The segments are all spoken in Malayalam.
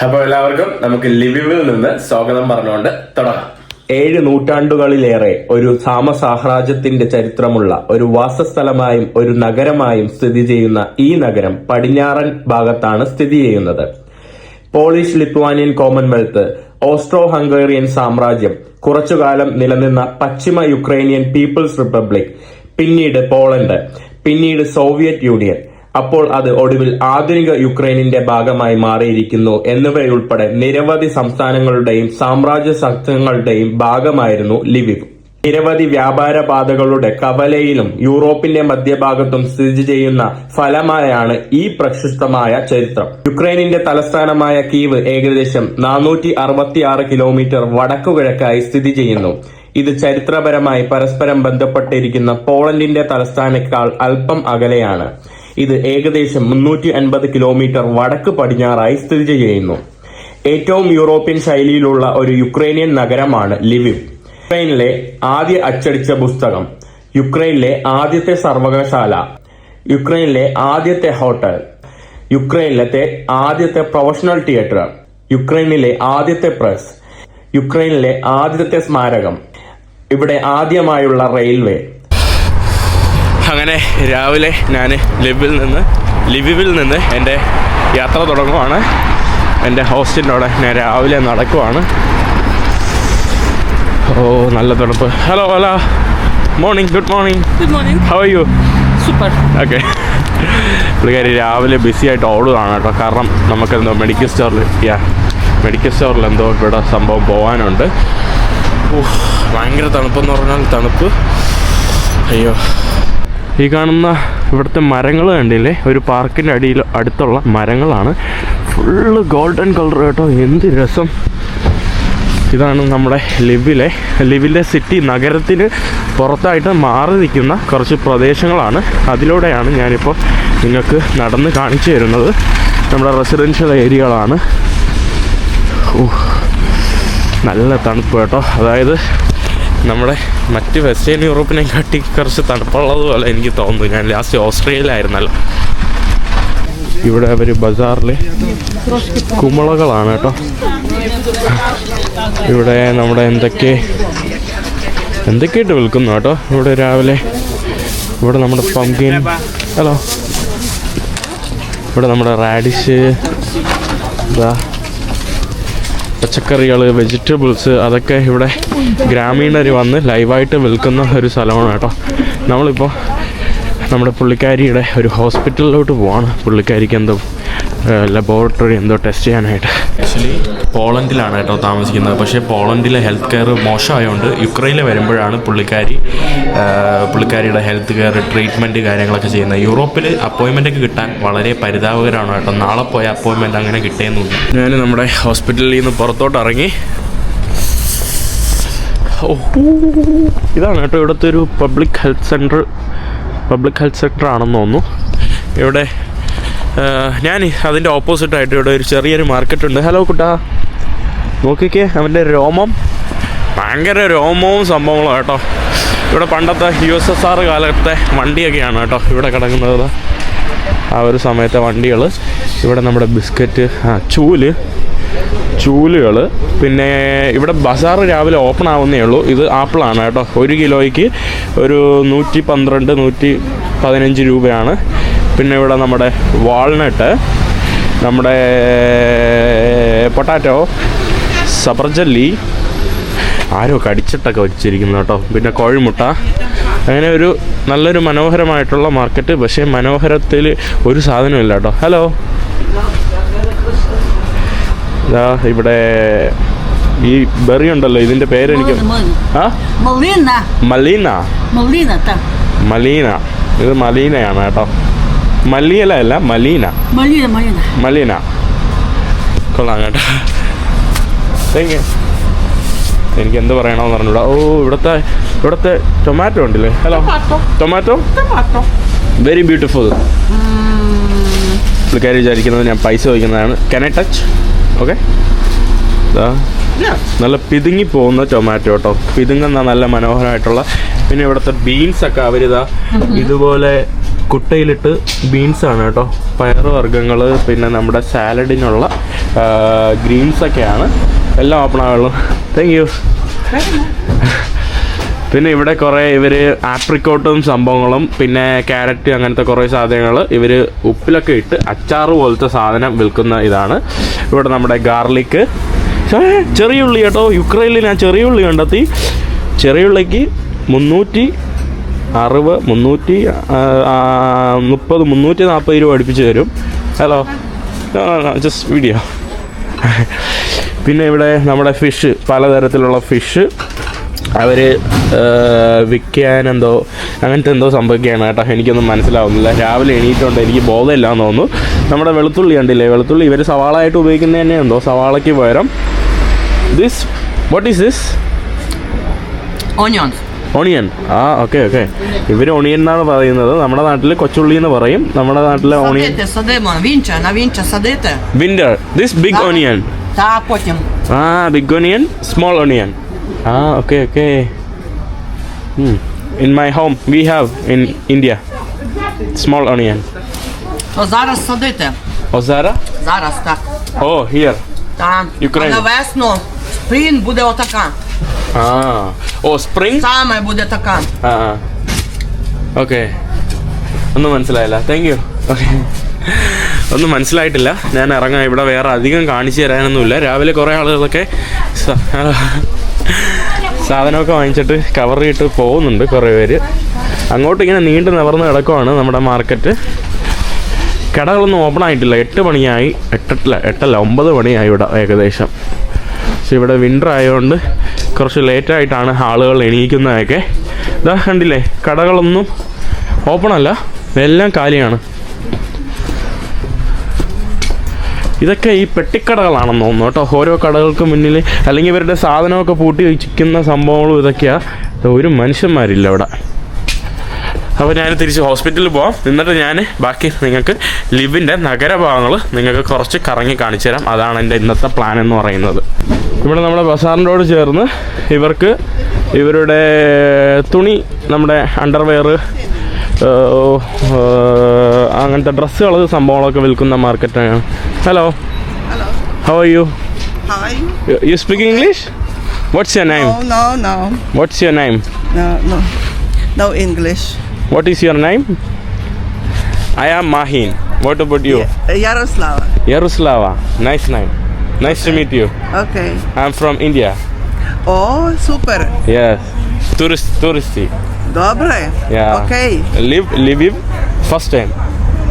അപ്പോൾ എല്ലാവർക്കും നമുക്ക് ലിവിവിൽ നിന്ന് സ്വാഗതം പറഞ്ഞുകൊണ്ട് തുടങ്ങാം. 7 നൂറ്റാണ്ടുകളിലേറെ ഒരു സാമ്രാജ്യത്തിന്റെ ചരിത്രമുള്ള ഒരു വാസസ്ഥലമായും ഒരു നഗരമായും സ്ഥിതി ചെയ്യുന്ന ഈ നഗരം പടിഞ്ഞാറൻ ഭാഗത്താണ് സ്ഥിതി ചെയ്യുന്നത്. Polish Lithuanian Commonwealth, Austro Hungarian സാമ്രാജ്യം, കുറച്ചുകാലം നിലനിന്ന പശ്ചിമ യുക്രൈനിയൻ പീപ്പിൾസ് റിപ്പബ്ലിക്, പിന്നീട് പോളണ്ട്, പിന്നീട് സോവിയറ്റ് യൂണിയൻ, അപ്പോൾ അത് ഒടുവിൽ ആധുനിക യുക്രൈനിന്റെ ഭാഗമായി മാറിയിരിക്കുന്നു എന്നിവയുൾപ്പെടെ നിരവധി സംസ്ഥാനങ്ങളുടെയും സാമ്രാജ്യ സംഘങ്ങളുടെയും ഭാഗമായിരുന്നു ലിവിവ്. നിരവധി വ്യാപാര പാതകളുടെ കവലയിലും യൂറോപ്പിന്റെ മധ്യഭാഗത്തും സ്ഥിതി ചെയ്യുന്ന ഫലമായാണ് ഈ പ്രശസ്തമായ ചരിത്രം. യുക്രൈനിന്റെ തലസ്ഥാനമായ കീവ് ഏകദേശം 466 കിലോമീറ്റർ വടക്കുകിഴക്കായി സ്ഥിതി ചെയ്യുന്നു. ഇത് ചരിത്രപരമായി പരസ്പരം ബന്ധപ്പെട്ടിരിക്കുന്ന പോളണ്ടിന്റെ തലസ്ഥാനത്തേക്കാൾ അല്പം അകലെയാണ്. ഇത് ഏകദേശം 350 കിലോമീറ്റർ വടക്ക് പടിഞ്ഞാറായി സ്ഥിതി ചെയ്യുന്നു. ഏറ്റവും യൂറോപ്യൻ ശൈലിയിലുള്ള ഒരു യുക്രൈനിയൻ നഗരമാണ് ലിവിവ്. യുക്രൈനിലെ ആദ്യ അച്ചടിച്ച പുസ്തകം, യുക്രൈനിലെ ആദ്യത്തെ സർവകലാശാല, യുക്രൈനിലെ ആദ്യത്തെ ഹോട്ടൽ, യുക്രൈനിലത്തെ ആദ്യത്തെ പ്രൊഫഷണൽ തിയേറ്റർ, യുക്രൈനിലെ ആദ്യത്തെ പ്രസ്, യുക്രൈനിലെ ആദ്യത്തെ സ്മാരകം, ഇവിടെ ആദ്യമായുള്ള റെയിൽവേ. അങ്ങനെ രാവിലെ ഞാൻ ലിവിവിൽ നിന്ന് എൻ്റെ യാത്ര തുടങ്ങുവാണ്. എൻ്റെ ഹോസ്റ്റലിൻ്റെ അവിടെ ഞാൻ രാവിലെ നടക്കുവാണ്. ഓ, നല്ല തണുപ്പ്. Hello morning. Good morning. How are U? Super. Okay. പുള്ളിക്കാരി രാവിലെ ബിസി ആയിട്ട് ഓടുകയാണ് കേട്ടോ. കാരണം നമുക്കെന്തോ മെഡിക്കൽ സ്റ്റോറിൽ എന്തോ ഇവിടെ സംഭവം പോകാനുണ്ട്. ഭയങ്കര തണുപ്പെന്ന് പറഞ്ഞാൽ തണുപ്പ്. അയ്യോ, ഈ കാണുന്ന ഇവിടുത്തെ മരങ്ങൾ കണ്ടില്ലേ? ഒരു പാർക്കിൻ്റെ അടുത്തുള്ള മരങ്ങളാണ്. ഫുള്ള് ഗോൾഡൻ കളർ കേട്ടോ. എന്ത് രസം. ഇതാണ് നമ്മുടെ ലിവിലെ സിറ്റി, നഗരത്തിന് പുറത്തായിട്ട് മാറി നിൽക്കുന്ന കുറച്ച് പ്രദേശങ്ങളാണ്. അതിലൂടെയാണ് ഞാനിപ്പോൾ നിങ്ങൾക്ക് നടന്ന് കാണിച്ചു തരുന്നത്. നമ്മുടെ റെസിഡൻഷ്യൽ ഏരിയകളാണ്. നല്ല തണുപ്പ് കേട്ടോ. അതായത് നമ്മുടെ മറ്റ് വെസ്റ്റേൺ യൂറോപ്പിനെ കാട്ടി കുറച്ച് തണുപ്പുള്ളതുപോലെ എനിക്ക് തോന്നുന്നു. ഞാൻ ലാസ്റ്റ് ഓസ്ട്രേലിയയിലായിരുന്നല്ലോ. ഇവിടെ അവർ ബസാറിൽ കുമ്പളകളാണ് കേട്ടോ. ഇവിടെ നമ്മുടെ എന്തൊക്കെയായിട്ട് വിൽക്കുന്നു കേട്ടോ. ഇവിടെ രാവിലെ ഇവിടെ നമ്മുടെ പംകിൻ, ഹലോ, ഇവിടെ നമ്മുടെ റാഡിഷ്, പച്ചക്കറികൾ, വെജിറ്റബിൾസ്, അതൊക്കെ ഇവിടെ ഗ്രാമീണർ വന്ന് ലൈവായിട്ട് വിൽക്കുന്ന ഒരു സ്ഥലമാണ് കേട്ടോ. നമ്മളിപ്പോൾ നമ്മുടെ പുള്ളിക്കാരിയുടെ ഒരു ഹോസ്പിറ്റലിലോട്ട് പോവാണ്. പുള്ളിക്കാരിക്ക് എന്തോ ലബോറട്ടറി എന്തോ ടെസ്റ്റ് ചെയ്യാനായിട്ട്. ആക്ച്വലി പോളണ്ടിലാണ് കേട്ടോ താമസിക്കുന്നത്. പക്ഷേ പോളണ്ടിലെ ഹെൽത്ത് കെയർ മോശമായതുകൊണ്ട് യുക്രൈനിൽ വരുമ്പോഴാണ് പുള്ളിക്കാരിയുടെ ഹെൽത്ത് കെയർ ട്രീറ്റ്മെൻറ്റ് കാര്യങ്ങളൊക്കെ ചെയ്യുന്നത്. യൂറോപ്പിൽ അപ്പോയിൻമെൻറ്റൊക്കെ കിട്ടാൻ വളരെ പരിതാപകരമാണ് കേട്ടോ. നാളെ പോയ അപ്പോയിൻമെൻറ്റ് അങ്ങനെ കിട്ടുന്നില്ല. ഞാൻ നമ്മുടെ ഹോസ്പിറ്റലിൽ നിന്ന് പുറത്തോട്ട് ഇറങ്ങി. ഇതാണ് കേട്ടോ ഇവിടുത്തെ ഒരു പബ്ലിക് ഹെൽത്ത് സെൻറ്റർ ആണെന്ന് തോന്നുന്നു. ഇവിടെ ഞാൻ അതിൻ്റെ ഓപ്പോസിറ്റായിട്ട് ഇവിടെ ഒരു ചെറിയൊരു മാർക്കറ്റുണ്ട്. ഹലോ കുട്ടാ, നോക്കിക്കേ അവൻ്റെ രോമം, ഭയങ്കര രോമവും സംഭവങ്ങളും കേട്ടോ. ഇവിടെ പണ്ടത്തെ USSR കാലത്തെ വണ്ടിയൊക്കെയാണ് കേട്ടോ ഇവിടെ കിടക്കുന്നത്. ആ ഒരു സമയത്തെ വണ്ടികൾ. ഇവിടെ നമ്മുടെ ബിസ്ക്കറ്റ്, ചൂലുകൾ. പിന്നെ ഇവിടെ ബസാർ രാവിലെ ഓപ്പൺ ആവുന്നേ ഉള്ളൂ. ഇത് ആപ്പിളാണ് കേട്ടോ. 1 കിലോയ്ക്ക് ഒരു 115 രൂപയാണ്. പിന്നെ ഇവിടെ നമ്മുടെ വാൾനട്ട്, നമ്മുടെ പൊട്ടാറ്റോ, സബർജല്ലി, ആരോ കടിച്ചിട്ടൊക്കെ വെച്ചിരിക്കുന്നു കേട്ടോ. പിന്നെ കോഴിമുട്ട. അങ്ങനെ ഒരു നല്ലൊരു മനോഹരമായിട്ടുള്ള മാർക്കറ്റ്. പക്ഷേ മനോഹരത്തിൽ ഒരു സാധനമില്ല കേട്ടോ. ഹലോ, ഇവിടെ ഈ ബെറി ഉണ്ടല്ലോ, ഇതിൻ്റെ പേരെനിക്ക് മലീന. ഇത് മലീനയാണ് കേട്ടോ. മല്ലിയില അല്ല, മലീന. കൊള്ളാം കേട്ടോ. എനിക്ക് എന്ത് പറയണമെന്ന് പറഞ്ഞൂടാ. ഓ, ഇവിടുത്തെ ടൊമാറ്റോ ഉണ്ടല്ലേ. Hello, tomato very beautiful. പുള്ളിക്കാരി വിചാരിക്കുന്നത് ഞാൻ പൈസ ചോദിക്കുന്നതാണ്. Can I touch? ഓക്കെ. നല്ല പിതുങ്ങി പോകുന്ന ടൊമാറ്റോ കേട്ടോ. പിതുങ്ങുന്ന നല്ല മനോഹരമായിട്ടുള്ള. പിന്നെ ഇവിടുത്തെ ബീൻസൊക്കെ അവരിതാ ഇതുപോലെ കുട്ടയിലിട്ട് ബീൻസാണ് കേട്ടോ, പയറ് വർഗ്ഗങ്ങൾ, പിന്നെ നമ്മുടെ സാലഡിനുള്ള ഗ്രീൻസൊക്കെയാണ്. എല്ലാം ഓപ്പൺ ആവുള്ളൂ. Thank you. പിന്നെ ഇവിടെ കുറേ ഇവർ ആപ്രിക്കോട്ടും സംഭവങ്ങളും പിന്നെ ക്യാരറ്റ് അങ്ങനത്തെ കുറേ സാധനങ്ങൾ ഇവർ ഉപ്പിലൊക്കെ ഇട്ട് അച്ചാറ് പോലത്തെ സാധനം വിൽക്കുന്ന ഇതാണ്. ഇവിടെ നമ്മുടെ ഗാർലിക്ക്, ചെറിയ ഉള്ളി കേട്ടോ. യുക്രൈനിൽ ഞാൻ ചെറിയ ഉള്ളി കണ്ടെത്തി. ചെറിയ ഉള്ളിക്ക് 360, 330, 340 രൂപ അടുപ്പിച്ച് തരും. Hello, just video. പിന്നെ ഇവിടെ നമ്മുടെ ഫിഷ്, പലതരത്തിലുള്ള ഫിഷ് അവർ വിൽക്കാനെന്തോ അങ്ങനത്തെ എന്തോ സംഭവിക്കുകയാണ് കേട്ടോ. എനിക്കൊന്നും മനസ്സിലാവുന്നില്ല. രാവിലെ എണീറ്റുകൊണ്ട് എനിക്ക് ബോധമില്ലാന്ന് തോന്നുന്നു. നമ്മുടെ വെളുത്തുള്ളി കണ്ടില്ലേ, വെളുത്തുള്ളി ഇവർ സവാളായിട്ട് ഉപയോഗിക്കുന്നത് തന്നെ എന്തോ, സവാളയ്ക്ക് പകരം this, what is this? Onion. Okay. ഇവർ ഓണിയൻ എന്നാണ് പറയുന്നത്. നമ്മുടെ നാട്ടിൽ കൊച്ചുള്ളി എന്ന് പറയും. നമ്മുടെ നാട്ടിലെ onion winter. This big onion. Big onion, small onion. Okay. In my home we have in India small onion. To zaraz sadите. Ozara? Zaraz, tak. Oh, here. Tam. Ukraine. A na wesnu spring bude otaka. Oh, spring? Same bude taka. Okay. ഒന്നും മനസ്സിലായില്ല. Thank you. ഓക്കെ, ഒന്നും മനസ്സിലായിട്ടില്ല. ഞാൻ ഇറങ്ങാം. ഇവിടെ വേറെ അധികം കാണിച്ചു തരാനൊന്നുമില്ല. രാവിലെ കുറേ ആളുകളൊക്കെ സാധനമൊക്കെ വാങ്ങിച്ചിട്ട് കവറിയിട്ട് പോകുന്നുണ്ട് കുറേ പേര്. അങ്ങോട്ട് ഇങ്ങനെ നീണ്ടു നിവർന്ന് കിടക്കുവാണ് നമ്മുടെ മാർക്കറ്റ്. കടകളൊന്നും ഓപ്പൺ ആയിട്ടില്ല. 8 മണിയായി. 9 മണിയായി ഇവിടെ ഏകദേശം. പക്ഷെ ഇവിടെ വിൻ്റർ ആയതുകൊണ്ട് കുറച്ച് ലേറ്റായിട്ടാണ് ആളുകൾ എണീക്കുന്നതൊക്കെ. ഇതാ കണ്ടില്ലേ, കടകളൊന്നും ഓപ്പൺ അല്ല, എല്ലാം കാലിയാണ്. ഇതൊക്കെ ഈ പെട്ടിക്കടകളാണെന്ന് തോന്നുന്നു കേട്ടോ. ഓരോ കടകൾക്ക് മുന്നിൽ അല്ലെങ്കിൽ ഇവരുടെ സാധനമൊക്കെ പൂട്ടി വെച്ചിരിക്കുന്ന സംഭവങ്ങളും ഇതൊക്കെയാണ്. ഒരു മനുഷ്യന്മാരില്ല ഇവിടെ. അപ്പോൾ ഞാൻ തിരിച്ച് ഹോസ്പിറ്റലിൽ പോവാം. എന്നിട്ട് ഞാൻ ബാക്കി നിങ്ങൾക്ക് ലിവിൻ്റെ നഗരഭാഗങ്ങൾ നിങ്ങൾക്ക് കുറച്ച് കറങ്ങി കാണിച്ചു തരാം. അതാണ് എൻ്റെ ഇന്നത്തെ പ്ലാൻ എന്ന് പറയുന്നത്. ഇവിടെ നമ്മുടെ ബസാറിനോട് ചേർന്ന് ഇവർക്ക് ഇവരുടെ തുണി, നമ്മുടെ അണ്ടർവെയർ, അങ്ങനത്തെ ഡ്രസ്സുകൾ സംഭവങ്ങളൊക്കെ വിൽക്കുന്ന മാർക്കറ്റാണ്. Hello, how are you? You speak English? What's your name? No. What's your name? No English. What is your name? I am Mahin. What about you? Yaroslava. Yaroslava. Nice name. Nice to meet you. Okay. I'm from India. Oh, super. Yes. Touristy. Dobre. Yeah. Okay. Live first time.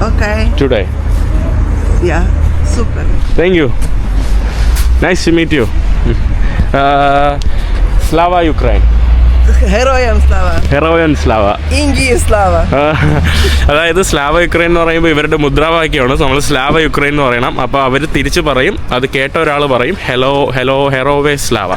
Okay. Today. Yeah, super. Thank you. Nice to meet you. Slava Ukraine. Heroyam Slava. Heroyan Slava. Ingi Slava. അതായത് സ്ലാവ യുക്രൈൻ എന്ന് പറയുമ്പോൾ ഇവരുടെ മുദ്രാവാക്യമാണ്. നമ്മൾ സ്ലാവ യുക്രൈൻ എന്ന് പറയണം. അപ്പോൾ അവർ തിരിച്ച് പറയും, അത് കേട്ട ഒരാൾ പറയും ഹെറോവേ സ്ലാവ.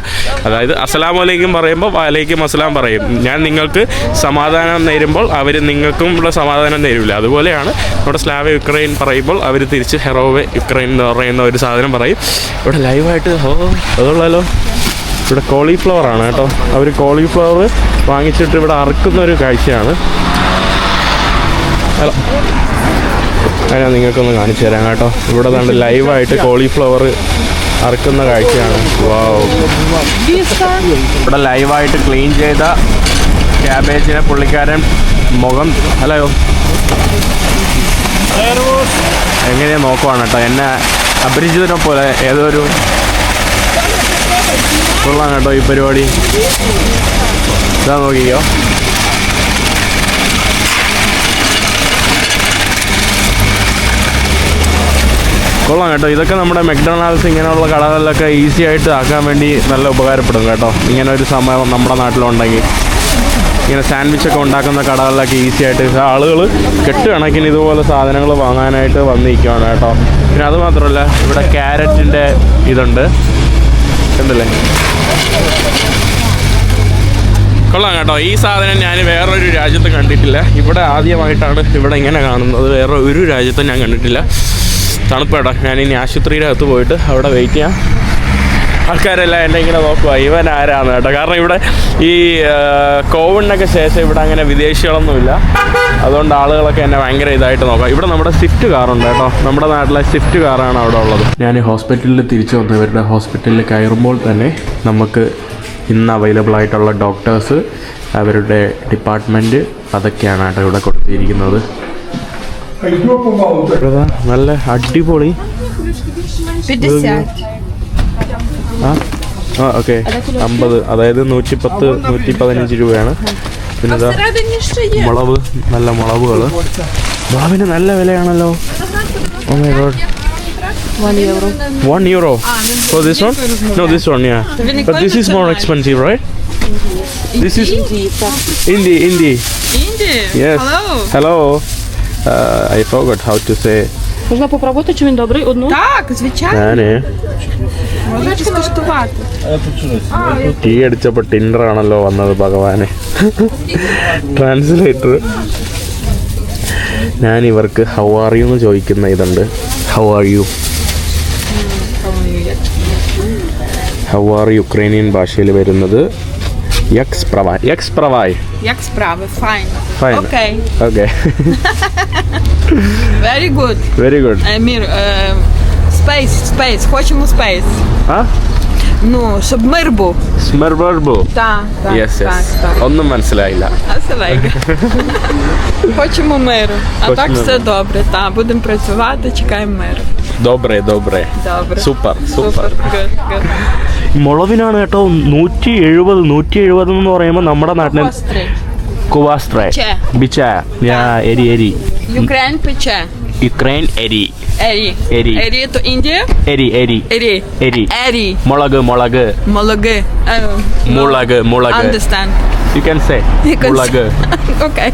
അതായത് അസ്സലാമു അലൈക്കും പറയുമ്പോൾ വലൈക്കും അസ്സലാം പറയും. ഞാൻ നിങ്ങൾക്ക് സമാധാനം നേരുമ്പോൾ അവർ നിങ്ങൾക്കും ഉള്ള സമാധാനം നേരില്ല. അതുപോലെയാണ് നമ്മുടെ സ്ലാവ യുക്രൈൻ പറയുമ്പോൾ അവർ തിരിച്ച് ഹെറോവേ യുക്രൈൻ എന്ന് പറയുന്ന ഒരു സാധനം പറയും. ഇവിടെ ലൈവായിട്ട് അതുള്ളല്ലോ. ഇവിടെ കോളിഫ്ലവർ ആണ് കേട്ടോ. അവർ കോളിഫ്ലവർ വാങ്ങിച്ചിട്ട് ഇവിടെ അറുക്കുന്ന ഒരു കാഴ്ചയാണ്. ഹലോ, ഞാൻ നിങ്ങൾക്കൊന്ന് കാണിച്ചു തരാം കേട്ടോ. ഇവിടെ കണ്ട് ലൈവായിട്ട് കോളിഫ്ലവർ അറുക്കുന്ന കാഴ്ചയാണ്. വാവ്. ഇവിടെ ലൈവായിട്ട് ക്ലീൻ ചെയ്ത ക്യാബേജിനെ പുള്ളിക്കാരൻ മുഖം എങ്ങനെയാ നോക്കുവാണ് കേട്ടോ. എന്നെ അപരിചിതനെ പോലെ ഏതൊരു കൊള്ളാം കേട്ടോ ഈ പരിപാടി. ഇതാ നോക്കിക്കോ. കൊള്ളാം കേട്ടോ. ഇതൊക്കെ നമ്മുടെ മെക്ഡൊണാൾഡ്സ് ഇങ്ങനെയുള്ള കടകളിലൊക്കെ ഈസി ആയിട്ട് ആക്കാൻ വേണ്ടി നല്ല ഉപകാരപ്പെടും കേട്ടോ. ഇങ്ങനെ ഒരു സമയം നമ്മുടെ നാട്ടിലുണ്ടെങ്കിൽ ഇങ്ങനെ സാൻഡ്വിച്ചൊക്കെ ഉണ്ടാക്കുന്ന കടകളിലൊക്കെ ഈസി ആയിട്ട് ആളുകൾ കെട്ടുകണക്കിന് ഇതുപോലെ സാധനങ്ങൾ വാങ്ങാനായിട്ട് വന്നിരിക്കുകയാണ് കേട്ടോ. പിന്നെ അതുമാത്രമല്ല ഇവിടെ ക്യാരറ്റിൻ്റെ ഇതുണ്ട്, കണ്ടില്ലേ? കൊള്ളാം കേട്ടോ. ഈ സാധനം ഞാൻ വേറൊരു രാജ്യത്ത് കണ്ടിട്ടില്ല. ഇവിടെ ആദ്യമായിട്ടാണ് ഇവിടെ ഇങ്ങനെ കാണുന്നത്. വേറെ ഒരു രാജ്യത്തും ഞാൻ കണ്ടിട്ടില്ല. തണുപ്പേട്ടാ. ഞാനിനി ആശുപത്രിയുടെ അകത്ത് പോയിട്ട് അവിടെ വെയിറ്റ് ചെയ്യാം. ആൾക്കാരെല്ലാം എന്നെ ഇങ്ങനെ നോക്കുക ഇവൻ ആരാന്ന് കേട്ടോ. കാരണം ഇവിടെ ഈ കോവിഡിനൊക്കെ ശേഷം ഇവിടെ അങ്ങനെ വിദേശികളൊന്നുമില്ല, അതുകൊണ്ട് ആളുകളൊക്കെ എന്നെ ഭയങ്കര ഇതായിട്ട് നോക്കാം. ഇവിടെ നമ്മുടെ സ്വിഫ്റ്റ് കാറുണ്ട് കേട്ടോ, നമ്മുടെ നാട്ടിലെ സ്വിഫ്റ്റ് കാറാണ് അവിടെ ഉള്ളത്. ഞാൻ ഹോസ്പിറ്റലിൽ തിരിച്ചു വന്നു. ഇവരുടെ ഹോസ്പിറ്റലിൽ കയറുമ്പോൾ തന്നെ നമുക്ക് ഇന്ന് അവൈലബിൾ ആയിട്ടുള്ള ഡോക്ടേഴ്സ്, അവരുടെ ഡിപ്പാർട്ട്മെൻറ്റ്, അതൊക്കെയാണ് കേട്ടോ ഇവിടെ കൊടുത്തിരിക്കുന്നത്. നല്ല അടിപൊളി 50. ഓക്കെ 50, അതായത് 110 115 രൂപയാണ്. പിന്നെ ഇതാ മുളക്, നല്ല മുളകുകൾ. മാവിന് നല്ല വിലയാണല്ലോ. Oh my god. €1. So this one? No, this one, yeah. But this is more expensive, right? This is Indie. Indie. Yes. Hello. I forgot how to say. Можна попробувати, чи він добрий? Одну? Так, звичайно. ഞാന് Можна скуштувати. ടീ അടിച്ചപ്പോൾ ടിൻഡറാണല്ലോ വന്നത് ഭഗവാനെ. ട്രാൻസ്ലേറ്റർ. ഞാൻ ഇവർക്ക് ഹൗ ആർ യു എന്ന് ചോദിക്കുന്ന ഇതുണ്ട്. How are you, how are Ukrainian ഭാഷയിൽ വരുന്നത് യക്സ് പ്രവായ്. Як справи? Fine. Fine. Окей. Okay. Very good. Very good. Мір, space. Хочемо space. ആ Ну, щоб мир був. സ്മെർബർബു. Так, യെസ്. ഒന്നും മനസ്സിലായില്ല. Хочемо миру. А Хочемо так все миру. добре. Так, будемо працювати, чекаємо миру. Добре. Добре. സൂപ്പർ. Good. മുളവിനാണ് കേട്ടോ 170 എന്ന് പറയുമ്പോൾ നമ്മുടെ നാട്ടിൽ Острий. കുവാസ്ട്രേ Че. ബിച്ച എരി Ukraine пече. യുക്രൈൻ എരി. Ері то Індія? എരി Ері. മുളക് Мологи. മുളക് Understand. യു ക്യാൻ സേ മുളക്. Okay.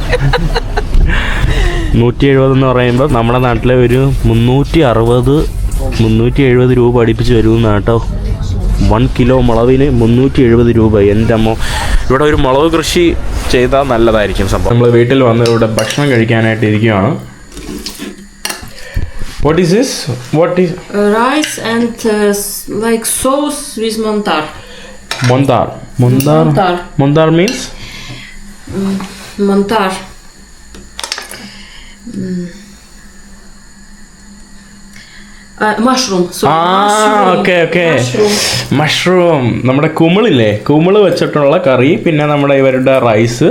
170 എന്ന് പറയുമ്പോൾ നമ്മുടെ നാട്ടിലെ ഒരു 360-370 രൂപ അടുപ്പിച്ച് വരുമെന്ന് കേട്ടോ. 1 കിലോ മുളവിന് 370 രൂപ. എൻ്റെ അമ്മോ, ഇവിടെ ഒരു മുളക് കൃഷി ചെയ്താൽ നല്ലതായിരിക്കും സംഭവം. നമ്മൾ വീട്ടിൽ വന്ന് ഇവിടെ ഭക്ഷണം കഴിക്കാനായിട്ട് ഇരിക്കുകയാണ്. What is this? Rice and like sauce with montar. Mondar. Mondar means? Montar. Mushroom. Okay. Mushroom. നമ്മുടെ കുമിളില്ലേ, കുമിള് വെച്ചിട്ടുള്ള കറി, പിന്നെ നമ്മുടെ ഇവരുടെ റൈസ്,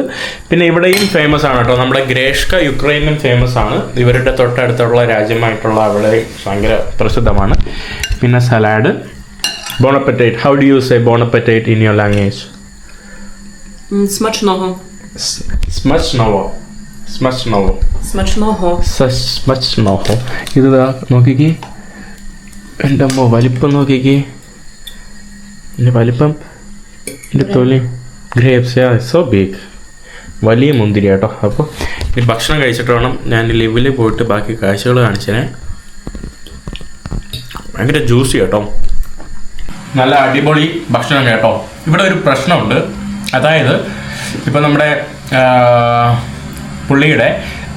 പിന്നെ ഇവിടെയും ഫേമസ് ആണ് കേട്ടോ. നമ്മുടെ ഗ്രേഷ്ക യുക്രൈനും ഫേമസ് ആണ്. ഇവരുടെ തൊട്ടടുത്തുള്ള രാജ്യമായിട്ടുള്ള അവിടെ ഭയങ്കര പ്രസിദ്ധമാണ്. പിന്നെ salad. Bon appetit. How do you say bon appetit in your language? Смачного. Смачного. ഇതാ നോക്കിക്കേ, എൻ്റെ അമ്മ വലിപ്പം നോക്കിക്കേ, എൻ്റെ വലിപ്പം, എൻ്റെ തൊലി. Grapes so big. വലിയ മുന്തിരി കേട്ടോ. അപ്പോൾ ഈ ഭക്ഷണം കഴിച്ചിട്ട് വേണം ഞാൻ ലിവിൽ പോയിട്ട് ബാക്കി കാഴ്ചകൾ കാണിച്ചേ. ഭയങ്കര ജ്യൂസി കേട്ടോ, നല്ല അടിപൊളി ഭക്ഷണം കേട്ടോ. ഇവിടെ ഒരു പ്രശ്നമുണ്ട്, അതായത് ഇപ്പം നമ്മുടെ പുള്ളിയുടെ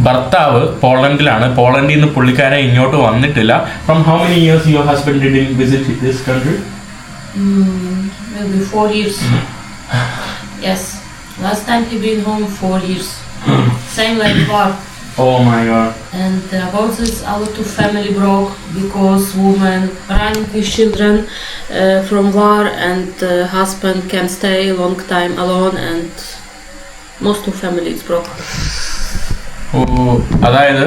ഭർത്താവ് പോളണ്ടിലാണ്. പോളണ്ടിൽ നിന്ന് പുള്ളിക്കാരെ ഇങ്ങോട്ട് വന്നിട്ടില്ല. From how many years your husband did visit this country? Maybe 4 years. Yes. Last time he been home 4 years. Same like war. Oh my god. And about this, our two family broke because woman running with children from war, and husband can stay long time alone, and most of family is broke. അതായത്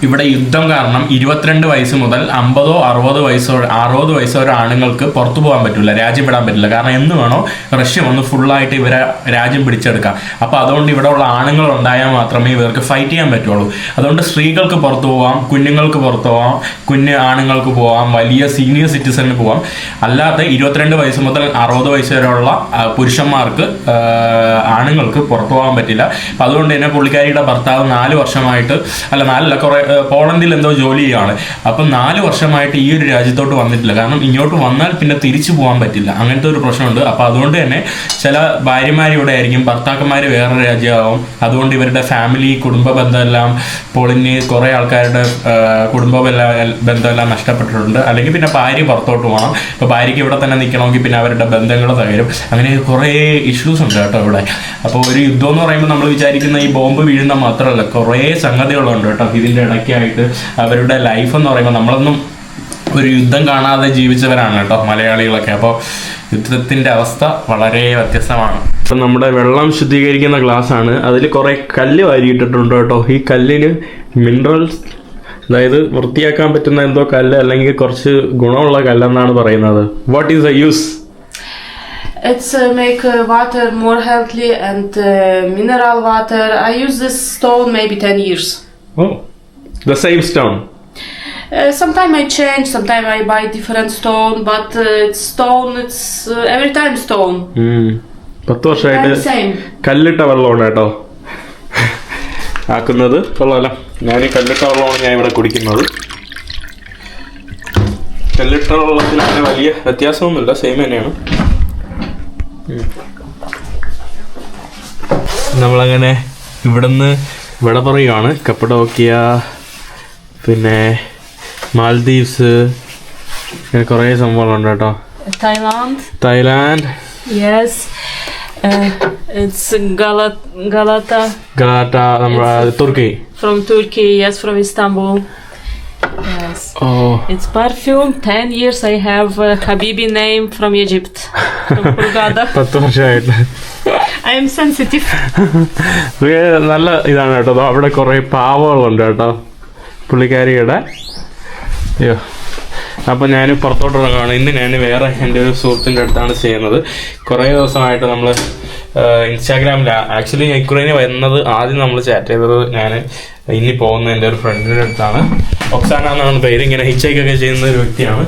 ഇവിടെ യുദ്ധം കാരണം 22 വയസ്സ് മുതൽ 50-60 വയസ്സ് വരെ ആണുങ്ങൾക്ക് പുറത്തു പോകാൻ പറ്റില്ല, രാജ്യം വിടാൻ പറ്റില്ല. കാരണം എന്ന് വേണോ റഷ്യ വന്ന് ഫുള്ളായിട്ട് ഇവരെ രാജ്യം പിടിച്ചെടുക്കാം. അപ്പോൾ അതുകൊണ്ട് ഇവിടെ ഉള്ള ആണുങ്ങൾ ഉണ്ടായാൽ മാത്രമേ ഇവർക്ക് ഫൈറ്റ് ചെയ്യാൻ പറ്റുള്ളൂ. അതുകൊണ്ട് സ്ത്രീകൾക്ക് പുറത്തു പോകാം, കുഞ്ഞുങ്ങൾക്ക് പുറത്തു പോകാം, ആണുങ്ങൾക്ക് പോകാം, വലിയ സീനിയർ സിറ്റിസണിന് പോകാം. അല്ലാതെ 22 വയസ്സ് മുതൽ 60 വയസ്സ് വരെയുള്ള പുരുഷന്മാർക്ക്, ആണുങ്ങൾക്ക് പുറത്തു പോകാൻ പറ്റില്ല. അപ്പം അതുകൊണ്ട് തന്നെ പുള്ളിക്കാരിയുടെ ഭർത്താവ് 4 വർഷമായിട്ട്, അല്ല 4 കുറേ പോളണ്ടിൽ എന്തോ ജോലി ചെയ്യുകയാണ്. അപ്പം 4 വർഷമായിട്ട് ഈ ഒരു രാജ്യത്തോട്ട് വന്നിട്ടില്ല. കാരണം ഇങ്ങോട്ട് വന്നാൽ പിന്നെ തിരിച്ചു പോകാൻ പറ്റില്ല, അങ്ങനത്തെ ഒരു പ്രശ്നമുണ്ട്. അപ്പോൾ അതുകൊണ്ട് തന്നെ ചില ഭാര്യമാർ ഇവിടെ ആയിരിക്കും, ഭർത്താക്കന്മാർ വേറെ രാജ്യമാവും. അതുകൊണ്ട് ഇവരുടെ ഫാമിലി കുടുംബ ബന്ധമെല്ലാം പൊളിഞ്ഞ് കുറേ ആൾക്കാരുടെ കുടുംബ ബന്ധമെല്ലാം നഷ്ടപ്പെട്ടിട്ടുണ്ട്. അല്ലെങ്കിൽ പിന്നെ ഭാര്യ പുറത്തോട്ട് പോകണം. ഇപ്പോൾ ഭാര്യയ്ക്ക് ഇവിടെ തന്നെ നിൽക്കണമെങ്കിൽ പിന്നെ അവരുടെ ബന്ധങ്ങൾ തകരും. അങ്ങനെ കുറേ ഇഷ്യൂസ് ഉണ്ട് കേട്ടോ ഇവിടെ. അപ്പോൾ ഒരു യുദ്ധം എന്ന് പറയുമ്പോൾ നമ്മൾ വിചാരിക്കുന്ന ഈ ബോംബ് വീഴുന്ന മാത്രമല്ല, കുറേ സംഗതികളുണ്ട് കേട്ടോ ഇതിൻ്റെ ഇടയ്ക്കായിട്ട്. അവരുടെ ലൈഫ് എന്ന് പറയുമ്പോൾ നമ്മളൊന്നും ഒരു യുദ്ധം കാണാതെ ജീവിച്ചവരാണ് കേട്ടോ മലയാളികളൊക്കെ. അപ്പോൾ യുദ്ധത്തിൻ്റെ അവസ്ഥ വളരെ വ്യത്യസ്തമാണ്. ഇപ്പം നമ്മുടെ വെള്ളം ശുദ്ധീകരിക്കുന്ന ഗ്ലാസ്സാണ്, അതിൽ കുറേ കല്ല് വാരിയിട്ടിട്ടുണ്ട് കേട്ടോ. ഈ കല്ലിന് മിനറൽസ്, അതായത് വൃത്തിയാക്കാൻ പറ്റുന്ന എന്തോ കല്ല്, അല്ലെങ്കിൽ കുറച്ച് ഗുണമുള്ള കല്ലെന്നാണ് പറയുന്നത്. What is the use? It's make water more healthy and mineral water. I use this stone maybe 10 years. Oh, the same stone. Sometimes I change, sometimes I buy different stone, but it's stone, it's every time stone. 10 വർഷമായിട്ട് Same. കല്ലിട്ട വെള്ളമാണ് കേട്ടോ ആക്കുന്നത്. കൊള്ളാമല്ലോ. ഞാൻ ഈ കല്ലിട്ട വെള്ളമാണ് ഞാൻ ഇവിടെ കുടിക്കുന്നത്. കല്ലിട്ട വെള്ളത്തിന് അങ്ങനെ വലിയ വ്യത്യാസമൊന്നുമില്ല, സെയിം തന്നെയാണ്. നമ്മളങ്ങനെ ഇവിടുന്ന് വിട പറയുകയാണ്. കപ്പഡോക്കിയ, പിന്നെ മാൽദീവ്സ്, ഇങ്ങനെ കുറേ സംഭവങ്ങളുണ്ട് കേട്ടോ. തായ്ലാൻഡ്. Yes. It's Galata. നമ്മുടെ തുർക്കി. From Turkey, yes, from Istanbul. Yes. Oh. It's perfume. 10 years I have Habibi name from Egypt. From Hurghada. 10 വർഷമായിട്ട്. I am sensitive. നല്ല ഇതാണ് കേട്ടോ. അവിടെ കുറേ പാവകളുണ്ട് കേട്ടോ പുള്ളിക്കാരിയുടെ. അയ്യോ, അപ്പോൾ ഞാൻ പുറത്തോട്ട് ഇറങ്ങുകയാണ്. ഇന്ന് ഞാൻ വേറെ എൻ്റെ ഒരു സുഹൃത്തിൻ്റെ അടുത്താണ് ചെയ്യുന്നത്. കുറേ ദിവസമായിട്ട് നമ്മൾ ഇൻസ്റ്റാഗ്രാമിൽ, ആക്ച്വലി യുക്രൈനിൽ വരുന്നത് ആദ്യം നമ്മൾ ചാറ്റ് ചെയ്തത് ഞാൻ ഇനി പോകുന്ന എൻ്റെ ഒരു ഫ്രണ്ടിൻ്റെ അടുത്താണ്. ഒക്സാന എന്നാണ് പേര്. ഇങ്ങനെ ഹിച്ചൈക്കൊക്കെ ചെയ്യുന്ന ഒരു വ്യക്തിയാണ്.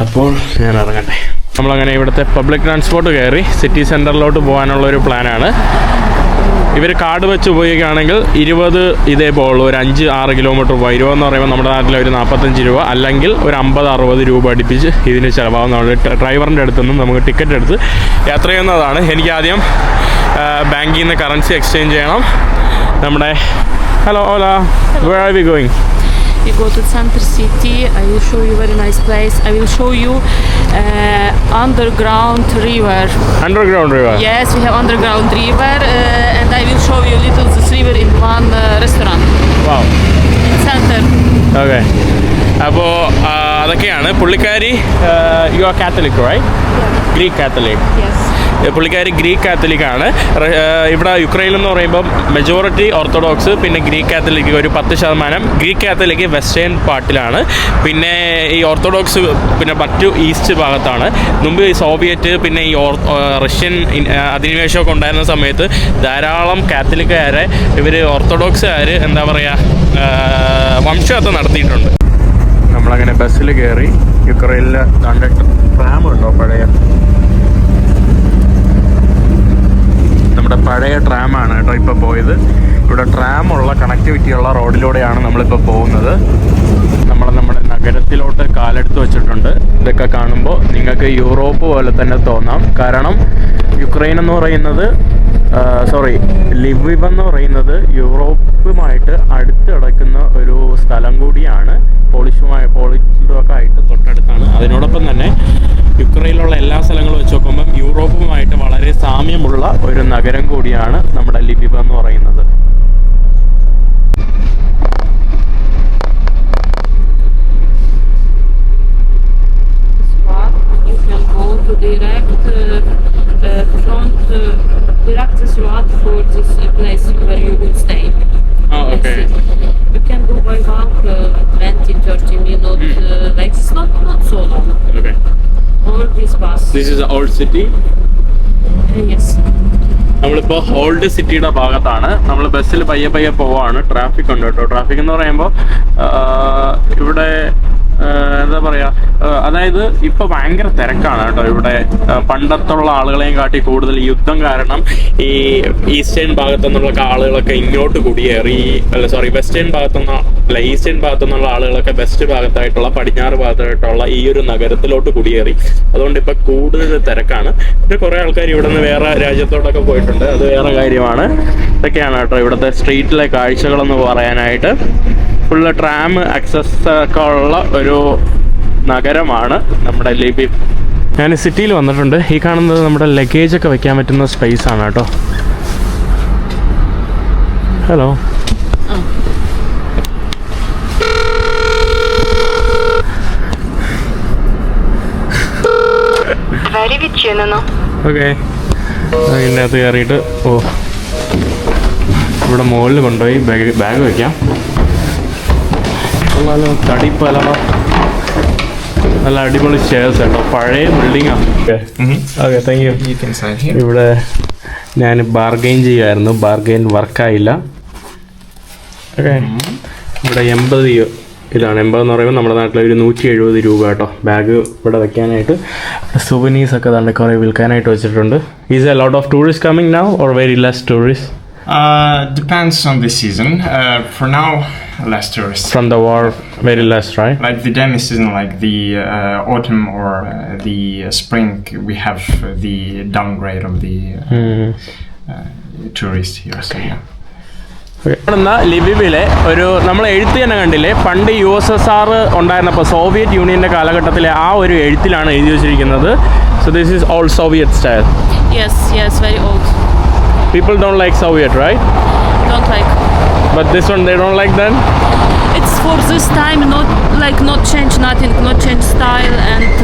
അപ്പോൾ ഞാൻ ഇറങ്ങട്ടെ. നമ്മളങ്ങനെ ഇവിടുത്തെ പബ്ലിക് ട്രാൻസ്പോർട്ട് കയറി സിറ്റി സെൻറ്ററിലോട്ട് പോകാനുള്ളൊരു പ്ലാനാണ്. ഇവർ കാർഡ് വെച്ച് ഉപയോഗിക്കുകയാണെങ്കിൽ 20 ഇതേ പോകുള്ളൂ. ഒരു 5-6 കിലോമീറ്റർ പോകും. 20 എന്ന് പറയുമ്പോൾ നമ്മുടെ നാട്ടിൽ ഒരു 45 രൂപ, അല്ലെങ്കിൽ ഒരു 50-60 രൂപ അടുപ്പിച്ച് ഇതിന് ചിലവാകും. നമ്മുടെ ഡ്രൈവറിൻ്റെ അടുത്തു നിന്നും നമുക്ക് ടിക്കറ്റ് എടുത്ത് യാത്ര ചെയ്യുന്നതാണ്. എനിക്ക് ആദ്യം ബാങ്കിൽ നിന്ന് കറൻസി എക്സ്ചേഞ്ച് ചെയ്യണം. നമ്മുടെ hello, Ola, where are we going? We go to Center City. I will show you very nice place. I will show you underground river. Underground river? Yes, we have underground river, and I will show you little this river in one restaurant. Wow. In center. Okay. അപ്പോൾ അതൊക്കെയാണ്. പുള്ളിക്കാരി you are Catholic, right? Greek Catholic. Yes. പുള്ളിക്കാരി ഗ്രീക്ക് കാത്തലിക്കാണ്. ഇവിടെ യുക്രൈൻ എന്ന് പറയുമ്പോൾ മെജോറിറ്റി ഓർത്തഡോക്സ്, പിന്നെ ഗ്രീക്ക് കാത്തലിക് ഒരു 10%. ഗ്രീക്ക് കാത്തലിക് വെസ്റ്റേൺ പാർട്ടിലാണ്. പിന്നെ ഈ ഓർത്തഡോക്സ് പിന്നെ മറ്റു ഈസ്റ്റ് ഭാഗത്താണ്. മുമ്പ് ഈ സോവിയറ്റ്, പിന്നെ ഈ റഷ്യൻ അധിനിവേശമൊക്കെ ഉണ്ടായിരുന്ന സമയത്ത് ധാരാളം കാത്തലിക്കുകാരെ ഇവർ ഓർത്തഡോക്സുകാർ എന്താ പറയുക വംശഹത്യ നടത്തിയിട്ടുണ്ട്. നമ്മളങ്ങനെ ബസ്സിൽ കയറി. യുക്രൈനിൽ ട്രാം ഉണ്ടോ? നമ്മുടെ പഴയ ട്രാമാണ് കേട്ടോ ഇപ്പോൾ പോയത്. ഇവിടെ ട്രാമുള്ള കണക്ടിവിറ്റിയുള്ള റോഡിലൂടെയാണ് നമ്മളിപ്പോൾ പോകുന്നത്. നമ്മുടെ നഗരത്തിലോട്ട് കാലെടുത്ത് വെച്ചിട്ടുണ്ട്. ഇതൊക്കെ കാണുമ്പോൾ നിങ്ങൾക്ക് യൂറോപ്പ് പോലെ തന്നെ തോന്നാം. കാരണം യുക്രൈൻ എന്ന് പറയുന്നത്, ലിവിവ് എന്ന് പറയുന്നത് യൂറോപ്പുമായിട്ട് അടുത്ത് കിടക്കുന്ന ഒരു സ്ഥലം കൂടിയാണ്. പോളിഷൊക്കെ ആയിട്ട് തൊട്ടടുത്താണ്. അതിനോടൊപ്പം തന്നെ യുക്രൈനിലുള്ള എല്ലാ സ്ഥലങ്ങളും വെച്ച് നോക്കുമ്പം യൂറോപ്പുമായിട്ട് വളരെ സാമ്യമുള്ള ഒരു നഗരം കൂടിയാണ് നമ്മുടെ ലിവിവ് എന്ന് പറയുന്നത്. For this place where you will stay. Oh, okay. You can go by walk 20-30 minutes. Like it's not so long. Okay. Or this bus. This is the old city. Yes. നമ്മളിപ്പോൾ ഓൾഡ് സിറ്റിയുടെ ഭാഗത്താണ്. നമ്മൾ ബസ്സിൽ പയ്യെ പോവാണ്. ട്രാഫിക് ഉണ്ട് കേട്ടോ. ട്രാഫിക് എന്ന് പറയുമ്പോൾ ഇവിടെ എന്താ പറയാ, അതായത് ഇപ്പൊ ഭയങ്കര തിരക്കാണ് കേട്ടോ ഇവിടെ. പണ്ടത്തുള്ള ആളുകളെയും കാട്ടി കൂടുതൽ യുദ്ധം കാരണം ഈ ഈസ്റ്റേൺ ഭാഗത്തു നിന്നുള്ള ആളുകളൊക്കെ ഇങ്ങോട്ട് കുടിയേറി, വെസ്റ്റേൺ ഭാഗത്തുനിന്ന് ഈസ്റ്റേൺ ഭാഗത്തു നിന്നുള്ള ആളുകളൊക്കെ വെസ്റ്റ് ഭാഗത്തായിട്ടുള്ള പടിഞ്ഞാറ് ഭാഗത്തായിട്ടുള്ള ഈ ഒരു നഗരത്തിലോട്ട് കുടിയേറി. അതുകൊണ്ട് ഇപ്പൊ കൂടുതൽ തിരക്കാണ്. പിന്നെ കുറെ ആൾക്കാർ ഇവിടെ നിന്ന് വേറെ രാജ്യത്തോട്ടൊക്കെ പോയിട്ടുണ്ട്, അത് വേറെ കാര്യമാണ്. ഇതൊക്കെയാണ് കേട്ടോ ഇവിടുത്തെ സ്ട്രീറ്റിലെ കാഴ്ചകളെന്ന് പറയാനായിട്ട്. ഫുള്ള് ട്രാം ആക്സസ് ഒക്കെ ഉള്ള ഒരു നഗരമാണ് നമ്മുടെ ലിബിവ്. ഞാൻ സിറ്റിയിൽ വന്നിട്ടുണ്ട്. ഈ കാണുന്നത് നമ്മുടെ ലഗേജ് ഒക്കെ വെക്കാൻ പറ്റുന്ന സ്പേസ് ആണ് കേട്ടോ. Hello, okay. അതിൻ്റെ അകത്ത് കയറിയിട്ട് ഇവിടെ മുകളിൽ കൊണ്ടുപോയി ബാഗ് വയ്ക്കാം. തടിപ്പല നല്ല അടിപൊളി സ്റ്റെയർസ് കേട്ടോ, പഴയ ബിൽഡിങ്ങാണ്. Okay, thank you. ഇവിടെ ഞാൻ ബാർഗെയിൻ ചെയ്യുമായിരുന്നു, ബാർഗെയിൻ വർക്കായില്ല. ഓക്കെ, ഇവിടെ 80 ഇതാണ്. 80 എന്ന് പറയുമ്പോൾ നമ്മുടെ നാട്ടിൽ ഒരു 170 രൂപ കേട്ടോ ബാഗ് ഇവിടെ വെക്കാനായിട്ട്. സുവനീസ് ഒക്കെ തന്നെ കുറേ വിൽക്കാനായിട്ട് വെച്ചിട്ടുണ്ട്. Is a lot of tourist coming now or very less tourist? Depends on the season. For now, less tourists. From the war, very less, right? Like the demi season, like the autumn or the spring, we have the downgrade of the tourists here. So yeah. ലിബിവിലെ ഒരു നമ്മൾ എഴുത്ത് തന്നെ കണ്ടില്ലേ, പണ്ട് USSR ഉണ്ടായിരുന്നപ്പോൾ സോവിയറ്റ് യൂണിയൻ്റെ കാലഘട്ടത്തിലെ ആ ഒരു എഴുത്തിലാണ് എഴുതി വെച്ചിരിക്കുന്നത്. So this is all Soviet style. Yes, very old. People don't like Soviet, right? Don't like. But this one they don't like then? It's for this time, not change nothing, not change style and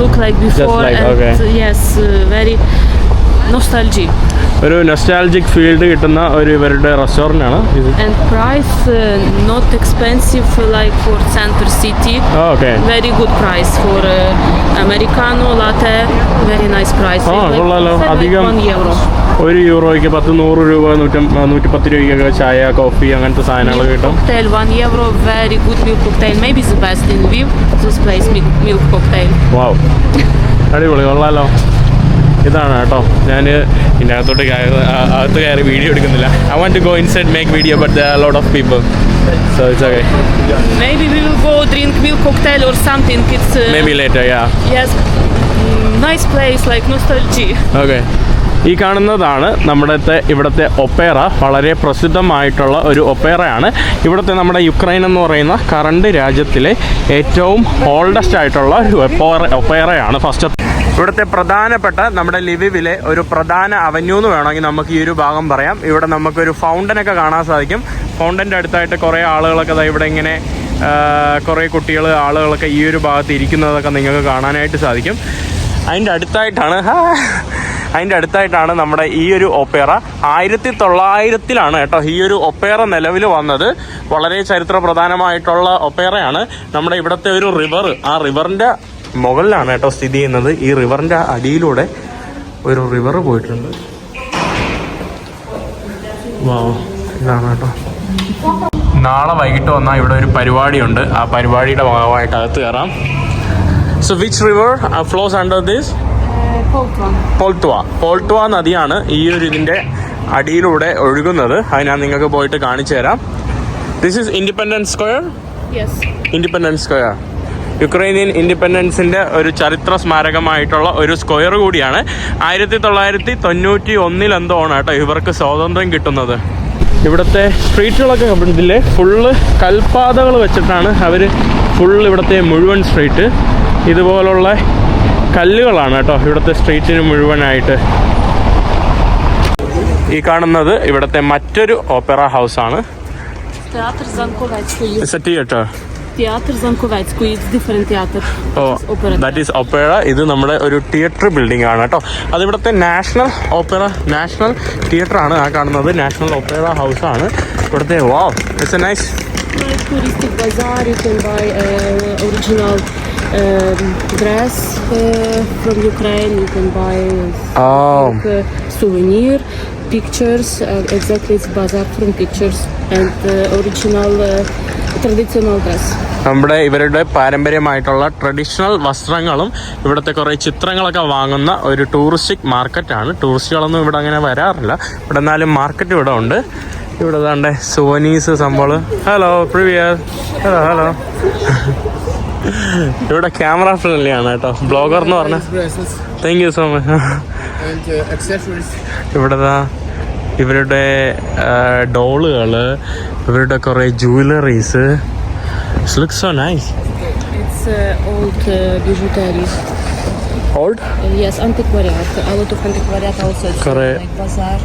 look like before. Just like, and okay. Yes, very nostalgic. ഒരു നൊസ്റ്റാൾജിക് ഫീൽഡ് കിട്ടുന്ന ഒരു ഇവരുടെ റെസ്റ്റോറൻ്റ് ആണ്. And price not expensive like for center city. Oh, okay. Very good price for americano latte. Very nice price. കൊള്ളാലോ. അധികം €1. €1 10-100 രൂപ 110 രൂപയ്ക്കൊക്കെ ചായ, കോഫി അങ്ങനത്തെ സാധനങ്ങൾ കിട്ടും. Cocktail €1. Very good milk cocktail. Maybe the best in Lviv. This place milk cocktail. Wow. അടിപൊളി, കൊള്ളാലോ. ഇതാണ് കേട്ടോ. ഞാൻ ഇതിൻ്റെ അകത്ത് കയറി വീഡിയോ എടുക്കുന്നില്ല. I want to go inside make video but there are a lot of people. So it's okay. Maybe we will go drink milk cocktail or something. It's Maybe later, yeah. Yes. Nice place like nostalgia. Okay. ഈ കാണുന്നതാണ് ഇവിടുത്തെ ഒപ്പേറ. വളരെ പ്രസിദ്ധമായിട്ടുള്ള ഒരു ഒപ്പേറയാണ്. ഇവിടുത്തെ നമ്മുടെ യുക്രൈൻ എന്ന് പറയുന്ന കറണ്ട് രാജ്യത്തിലെ ഏറ്റവും ഓൾഡസ്റ്റ് ആയിട്ടുള്ള ഒരു ഒപ്പേറയാണ്. ഫസ്റ്റ് ഇവിടുത്തെ പ്രധാനപ്പെട്ട നമ്മുടെ ലിവിവിലെ ഒരു പ്രധാന അവന്യൂ എന്ന് വേണമെങ്കിൽ നമുക്ക് ഈ ഒരു ഭാഗം പറയാം. ഇവിടെ നമുക്കൊരു ഫൗണ്ടനൊക്കെ കാണാൻ സാധിക്കും. ഫൗണ്ടൻ്റെ അടുത്തായിട്ട് കുറേ ആളുകളൊക്കെ ഇവിടെ ഇങ്ങനെ കുറേ ആളുകളൊക്കെ ഈ ഒരു ഭാഗത്ത് ഇരിക്കുന്നതൊക്കെ നിങ്ങൾക്ക് കാണാനായിട്ട് സാധിക്കും. അതിൻ്റെ അടുത്തായിട്ടാണ് നമ്മുടെ ഈ ഒരു ഒപ്പേറ. 1900-ലാണ് കേട്ടോ ഈ ഒരു ഒപ്പേറ നിലവിൽ വന്നത്. വളരെ ചരിത്ര പ്രധാനമായിട്ടുള്ള ഒപ്പേറയാണ്. നമ്മുടെ ഇവിടുത്തെ ഒരു റിവർ, ആ റിവറിൻ്റെ മുകളിലാണ് കേട്ടോ സ്ഥിതി ചെയ്യുന്നത്. ഈ റിവറിൻ്റെ അടിയിലൂടെ ഒരു റിവർ പോയിട്ടുണ്ട്. ഇതാണ് കേട്ടോ. നാളെ വൈകിട്ട് വന്നാൽ ഇവിടെ ഒരു പരിപാടിയുണ്ട്. ആ പരിപാടിയുടെ ഭാഗമായിട്ട് അകത്ത് കയറാം. So which river flows under this? Poltva നദിയാണ് ഈ ഒരു ഇതിൻ്റെ അടിയിലൂടെ ഒഴുകുന്നത്. അത് ഞാൻ നിങ്ങൾക്ക് പോയിട്ട് കാണിച്ചു തരാം. This is Independence Square. Independence Square Ukrainian ഇൻഡിപെൻഡൻസിൻ്റെ ഒരു ചരിത്ര സ്മാരകമായിട്ടുള്ള ഒരു സ്ക്വയർ കൂടിയാണ്. 1991 എന്തോ ആണ് കേട്ടോ ഇവർക്ക് സ്വാതന്ത്ര്യം കിട്ടുന്നത്. ഇവിടുത്തെ സ്ട്രീറ്റുകളൊക്കെ കണ്ടില്ലേ, ഫുള്ള് കൽപ്പാതകൾ വെച്ചിട്ടാണ് അവർ ഇവിടുത്തെ മുഴുവൻ സ്ട്രീറ്റ്. ഇതുപോലുള്ള കല്ലുകളാണ് കേട്ടോ ഇവിടുത്തെ സ്ട്രീറ്റിന് മുഴുവനായിട്ട്. ഈ കാണുന്നത് ഇവിടുത്തെ മറ്റൊരു opera ഹൗസാണ്. Teatr Zankovetsky. It's a theater. Theatr Zankovetsky. It's different theater. That is opera. ഇത് നമ്മുടെ ഒരു തിയേറ്റർ ബിൽഡിംഗ് ആണ് കേട്ടോ. അത് ഇവിടുത്തെ നാഷണൽ തിയേറ്റർ ആണ്. ആ കാണുന്നത് നാഷണൽ ഓപ്പറ ഹൗസ് ആണ് ഇവിടുത്തെ. Wow, it's a nice touristic bazaar. You can buy original dress from Ukraine. You can buy souvenir. pictures. Exactly, it's bazaar from pictures and original traditional dress. നമ്മുടെ ഇവരുടെ പാരമ്പര്യമായിട്ടുള്ള ട്രഡീഷണൽ വസ്ത്രങ്ങളും ഇവിടുത്തെ കുറേ ചിത്രങ്ങളൊക്കെ വാങ്ങുന്ന ഒരു ടൂറിസ്റ്റിക് മാർക്കറ്റാണ്. ടൂറിസ്റ്റുകളൊന്നും ഇവിടെ അങ്ങനെ വരാറില്ല. ഇവിടെ എന്നാലും മാർക്കറ്റ് ഇവിടെ ഉണ്ട്. ഇവിടെ ദാണ്ടെ സോനീസ് സംഭവം. ഹലോ പ്രിവിയർ. Hello hello. ഇവിടെ ക്യാമറ ഫ്രണ്ട്ലി ആണ് കേട്ടോ. ബ്ലോഗർ എന്ന് പറഞ്ഞ താങ്ക് യു സോ മച്ച്. ഇവിടെ ഇവരുടെ ഡോളുകള്, ഇവരുടെ കുറേ jewelleries. It looks so nice. It's old bijouterie. Old? Yes, antiquariat. A lot of antiquariat also. It's Correct. like bazaar.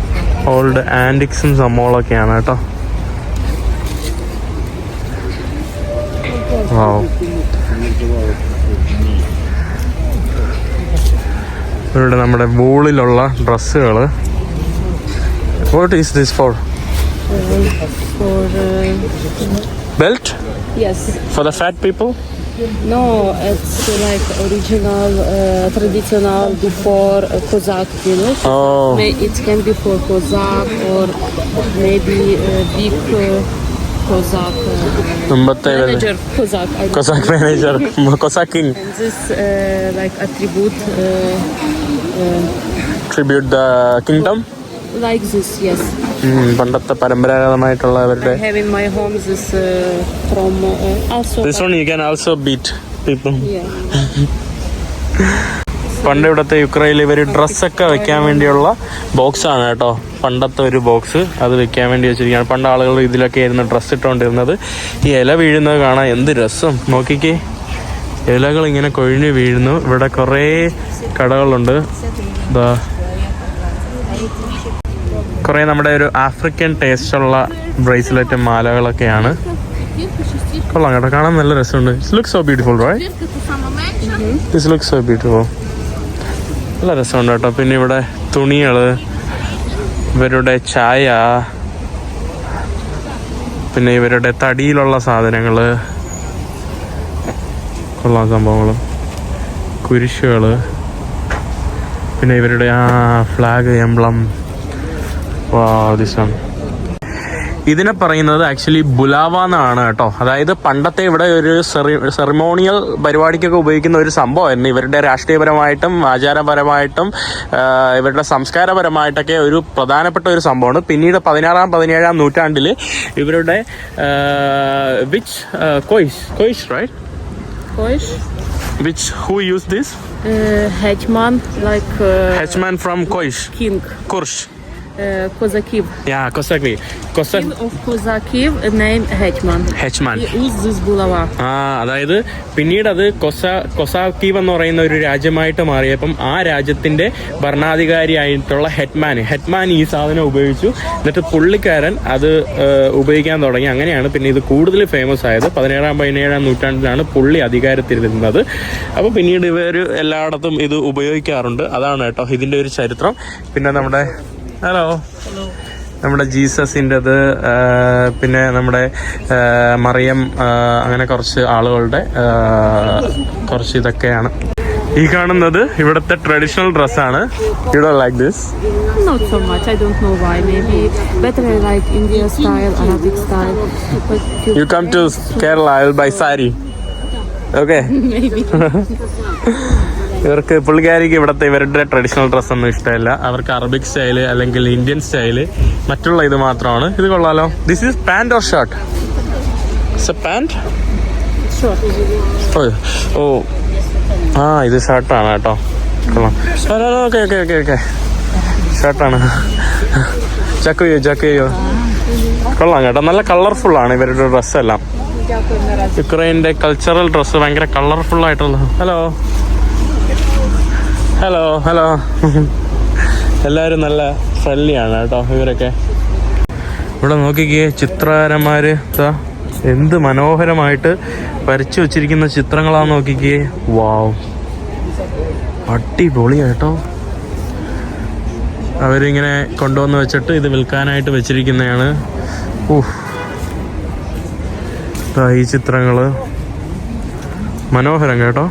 Old ആൻറ്റിക്സും സംഭവങ്ങളൊക്കെയാണ് കേട്ടോ. വാവ്. ഇവരുടെ നമ്മുടെ വൂളിലുള്ള ഡ്രസ്സുകൾ. What is this for? For belt? yes. For the fat people? No, it's like original, traditional before Cossack, you know. Oh. It can be for Cossack or maybe big Cossack മുമ്പത്തെ manager Cossack. I don't Kozak manager, Kozak king. And this like attribute tribute the kingdom. like this, yes. പണ്ടത്തെ പരമ്പരാഗതമായിട്ടുള്ള അവരുടെ. I have in my home this from also. This one you can also beat people. Yeah. പണ്ട് ഇവിടുത്തെ യുക്രൈനിൽ ഇവർ ഡ്രസ്സൊക്കെ വെക്കാൻ വേണ്ടിയുള്ള ബോക്സാണ് കേട്ടോ. പണ്ടത്തെ ഒരു ബോക്സ്, അത് വെക്കാൻ വേണ്ടി വെച്ചിരിക്കുകയാണ്. പണ്ട് ആളുകൾ ഇതിലൊക്കെ ആയിരുന്നു ഡ്രസ്സ് ഇട്ടുകൊണ്ടിരുന്നത്. ഈ ഇല വീഴുന്നത് കാണാൻ എന്ത് രസം. നോക്കിക്കേ, ഇലകൾ ഇങ്ങനെ കൊഴിഞ്ഞ് വീഴുന്നു. ഇവിടെ കുറേ കടകളുണ്ട്. ഇതാ കുറേ നമ്മുടെ ഒരു ആഫ്രിക്കൻ ടേസ്റ്റുള്ള ബ്രേസ്ലെറ്റും മാലകളൊക്കെയാണ്. കൊള്ളാം കേട്ടോ, കാണാൻ നല്ല രസമുണ്ട്. This looks so beautiful, right? This looks so beautiful. നല്ല രസമുണ്ട് കേട്ടോ. പിന്നെ ഇവിടെ തുണികൾ, ഇവരുടെ ചായ, പിന്നെ ഇവരുടെ തടിയിലുള്ള സാധനങ്ങൾ, കൊള്ളാം സംഭവങ്ങൾ, കുരിശുകൾ, പിന്നെ ഇവരുടെ ഫ്ലാഗ് എംബ്ലം. ഇതിനെ പറയുന്നത് ആക്ച്വലി ബുലാവ എന്നാണ് കേട്ടോ. അതായത് പണ്ടത്തെ ഇവിടെ ഒരു സെറിമോണിയൽ പരിപാടിക്കൊക്കെ ഉപയോഗിക്കുന്ന ഒരു സംഭവമായിരുന്നു. ഇവരുടെ രാഷ്ട്രീയപരമായിട്ടും ആചാരപരമായിട്ടും ഇവരുടെ സംസ്കാരപരമായിട്ടൊക്കെ ഒരു പ്രധാനപ്പെട്ട ഒരു സംഭവമാണ്. പിന്നീട് 16-17 നൂറ്റാണ്ടിൽ ഇവരുടെ കോയിഷ് right? Koish. Who used this? Hetman, like Hetman from Koish. king. Kursh. Kozakiv. Yeah, Kosaki. King of Kozakiv, name Hetman. Hetman. He used this bulava. അതായത് പിന്നീട് അത് കൊസാക്കീവ് എന്ന് പറയുന്ന ഒരു രാജ്യമായിട്ട് മാറിയപ്പം ആ രാജ്യത്തിന്റെ ഭരണാധികാരിയായിട്ടുള്ള ഹെറ്റ്മാൻ ഈ സാധനം ഉപയോഗിച്ചു. എന്നിട്ട് പുള്ളിക്കാരൻ അത് ഉപയോഗിക്കാൻ തുടങ്ങി. അങ്ങനെയാണ് പിന്നെ ഇത് കൂടുതൽ ഫേമസ് ആയത്. 16-17 നൂറ്റാണ്ടിലാണ് പുള്ളി അധികാരത്തിലിരുന്നത്. അപ്പോൾ പിന്നീട് ഇവർ എല്ലായിടത്തും ഇത് ഉപയോഗിക്കാറുണ്ട്. അതാണ് കേട്ടോ ഇതിന്റെ ഒരു ചരിത്രം. പിന്നെ നമ്മുടെ നമ്മുടെ ജീസസിൻ്റെത്, പിന്നെ നമ്മുടെ മറിയം, അങ്ങനെ കുറച്ച് ആളുകളുടെ കുറച്ച് ഇതൊക്കെയാണ്. ഈ കാണുന്നത് ഇവിടുത്തെ ട്രഡീഷണൽ ഡ്രസ്സാണ്. You don't like this? Not so much. I don't know why. Maybe better I like India style, Arabic style. But You come to Kerala, I will buy sari. Okay? maybe. പുള്ളിക്കാരിക്ക് ഇവരുടെ ട്രഡീഷണൽ ഡ്രസ്സൊന്നും ഇഷ്ടമല്ല. അവർക്ക് അറബിക് സ്റ്റൈല് അല്ലെങ്കിൽ ഇന്ത്യൻ സ്റ്റൈല് മറ്റുള്ള ഇത് മാത്രമാണ്. ഇത് കൊള്ളാലോ. This is pant or shirt? It's A pant. ഇത് ഷർട്ടാണ് കേട്ടോ. കൊള്ളാം. ഓക്കെ ഷർട്ടാണ്. ചക്കയോ കൊള്ളാം കേട്ടോ. നല്ല കളർഫുള്ളാണ് ഇവരുടെ ഡ്രസ്സെല്ലാം. യുക്രൈൻ്റെ കൾച്ചറൽ ഡ്രസ്സ് ഭയങ്കര കളർഫുൾ ആയിട്ടുള്ള. ഹലോ എല്ലാവരും നല്ല ഫ്രണ്ട്ലിയാണ് കേട്ടോ ഇവരൊക്കെ. ഇവിടെ നോക്കിക്കേ, ചിത്രകാരന്മാര് എന്ത് മനോഹരമായിട്ട് വരച്ചു വെച്ചിരിക്കുന്ന ചിത്രങ്ങളാന്ന് നോക്കിക്കേ. വാവ്, അടിപൊളിയാട്ടോ. അവരിങ്ങനെ കൊണ്ടുവന്ന് വെച്ചിട്ട് ഇത് വിൽക്കാനായിട്ട് വെച്ചിരിക്കുന്നതാണ്. ഈ ചിത്രങ്ങള് മനോഹരം കേട്ടോ.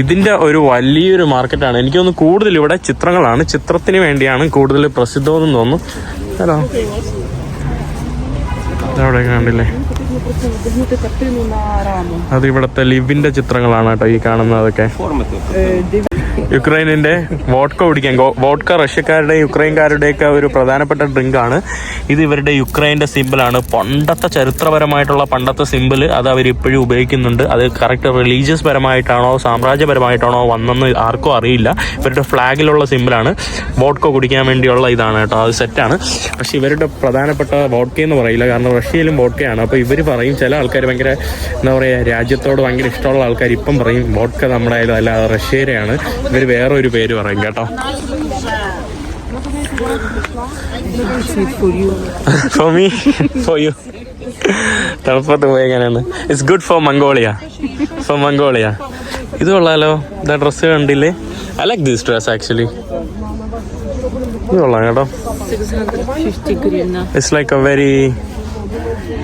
ഇതിൻ്റെ ഒരു വലിയൊരു മാർക്കറ്റാണ്. എനിക്കൊന്ന് കൂടുതൽ ഇവിടെ ചിത്രങ്ങളാണ്, ചിത്രത്തിന് വേണ്ടിയാണ് കൂടുതൽ പ്രസിദ്ധമെന്ന് തോന്നുന്നു. ഹലോ, അവിടെ കണ്ടില്ലേ, അത് ഇവിടുത്തെ ലിവിൻ്റെ ചിത്രങ്ങളാണ് കേട്ടോ ഈ കാണുന്നതൊക്കെ. യുക്രൈനിൻ്റെ വോഡ്ക കുടിക്കാൻ, വോഡ്ക റഷ്യക്കാരുടെയും യുക്രൈൻകാരുടെയൊക്കെ ഒരു പ്രധാനപ്പെട്ട ഡ്രിങ്കാണ് ഇത്. ഇവരുടെ യുക്രൈൻ്റെ സിമ്പിളാണ്, പണ്ടത്തെ ചരിത്രപരമായിട്ടുള്ള പണ്ടത്തെ സിമ്പിൾ. അത് അവരിപ്പോഴും ഉപയോഗിക്കുന്നുണ്ട്. അത് കറക്റ്റ് റിലീജിയസ് പരമായിട്ടാണോ സാമ്രാജ്യപരമായിട്ടാണോ വന്നെന്ന് ആർക്കും അറിയില്ല. ഇവരുടെ ഫ്ലാഗിലുള്ള സിമ്പിളാണ്. വോഡ്ക കുടിക്കാൻ വേണ്ടിയുള്ള ഇതാണ് കേട്ടോ, അത് സെറ്റാണ്. പക്ഷേ ഇവരുടെ പ്രധാനപ്പെട്ട വോഡ്ക എന്ന് പറയില്ല, കാരണം റഷ്യയിലും വോഡ്കയാണ്. അപ്പോൾ ഇവർ പറയും, ചില ആൾക്കാർ ഭയങ്കര എന്താ പറയുക, രാജ്യത്തോട് ഭയങ്കര ഇഷ്ടമുള്ള ആൾക്കാർ ഇപ്പം പറയും വോഡ്ക നമ്മുടെ അല്ല റഷ്യയുടെയാണ്. ഇവർ വേറെ ഒരു പേര് പറയും കേട്ടോ. For me, for you. തണുപ്പത്ത് പോയി എങ്ങനെയാണ്? It's good for Mongolia. For Mongolia. ഇത് കൊള്ളാലോ, ഇതാ ഡ്രസ്സ് കണ്ടില്ലേ? I like this dress actually. ഇത് കൊള്ളാം കേട്ടോ. 650 hryvnia. It's like a very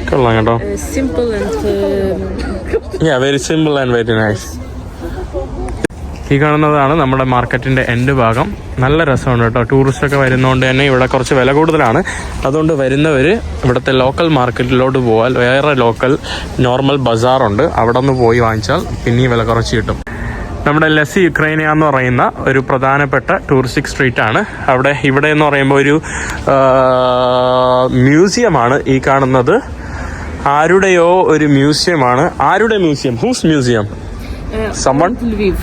കൊള്ളാം കേട്ടോ. Simple and very simple and very nice. ഈ കാണുന്നതാണ് നമ്മുടെ മാർക്കറ്റിൻ്റെ എൻഡ് ഭാഗം. നല്ല രസമുണ്ട് കേട്ടോ. ടൂറിസ്റ്റൊക്കെ വരുന്നതുകൊണ്ട് തന്നെ ഇവിടെ കുറച്ച് വില കൂടുതലാണ്. അതുകൊണ്ട് വരുന്നവർ ഇവിടുത്തെ ലോക്കൽ മാർക്കറ്റിലോട്ട് പോകാൻ വേറെ ലോക്കൽ നോർമൽ ബസാറുണ്ട്, അവിടെ നിന്ന് പോയി വാങ്ങിച്ചാൽ പിന്നെയും വില കുറച്ച് കിട്ടും. നമ്മുടെ ലസി യുക്രൈനിയ എന്ന് പറയുന്ന ഒരു പ്രധാനപ്പെട്ട ടൂറിസ്റ്റിക് സ്ട്രീറ്റാണ്. ഇവിടെ എന്ന് പറയുമ്പോൾ ഒരു മ്യൂസിയമാണ് ഈ കാണുന്നത്. ആരുടെയോ ഒരു മ്യൂസിയമാണ്. ആരുടെ museum? Whose museum? Someone? Lviv.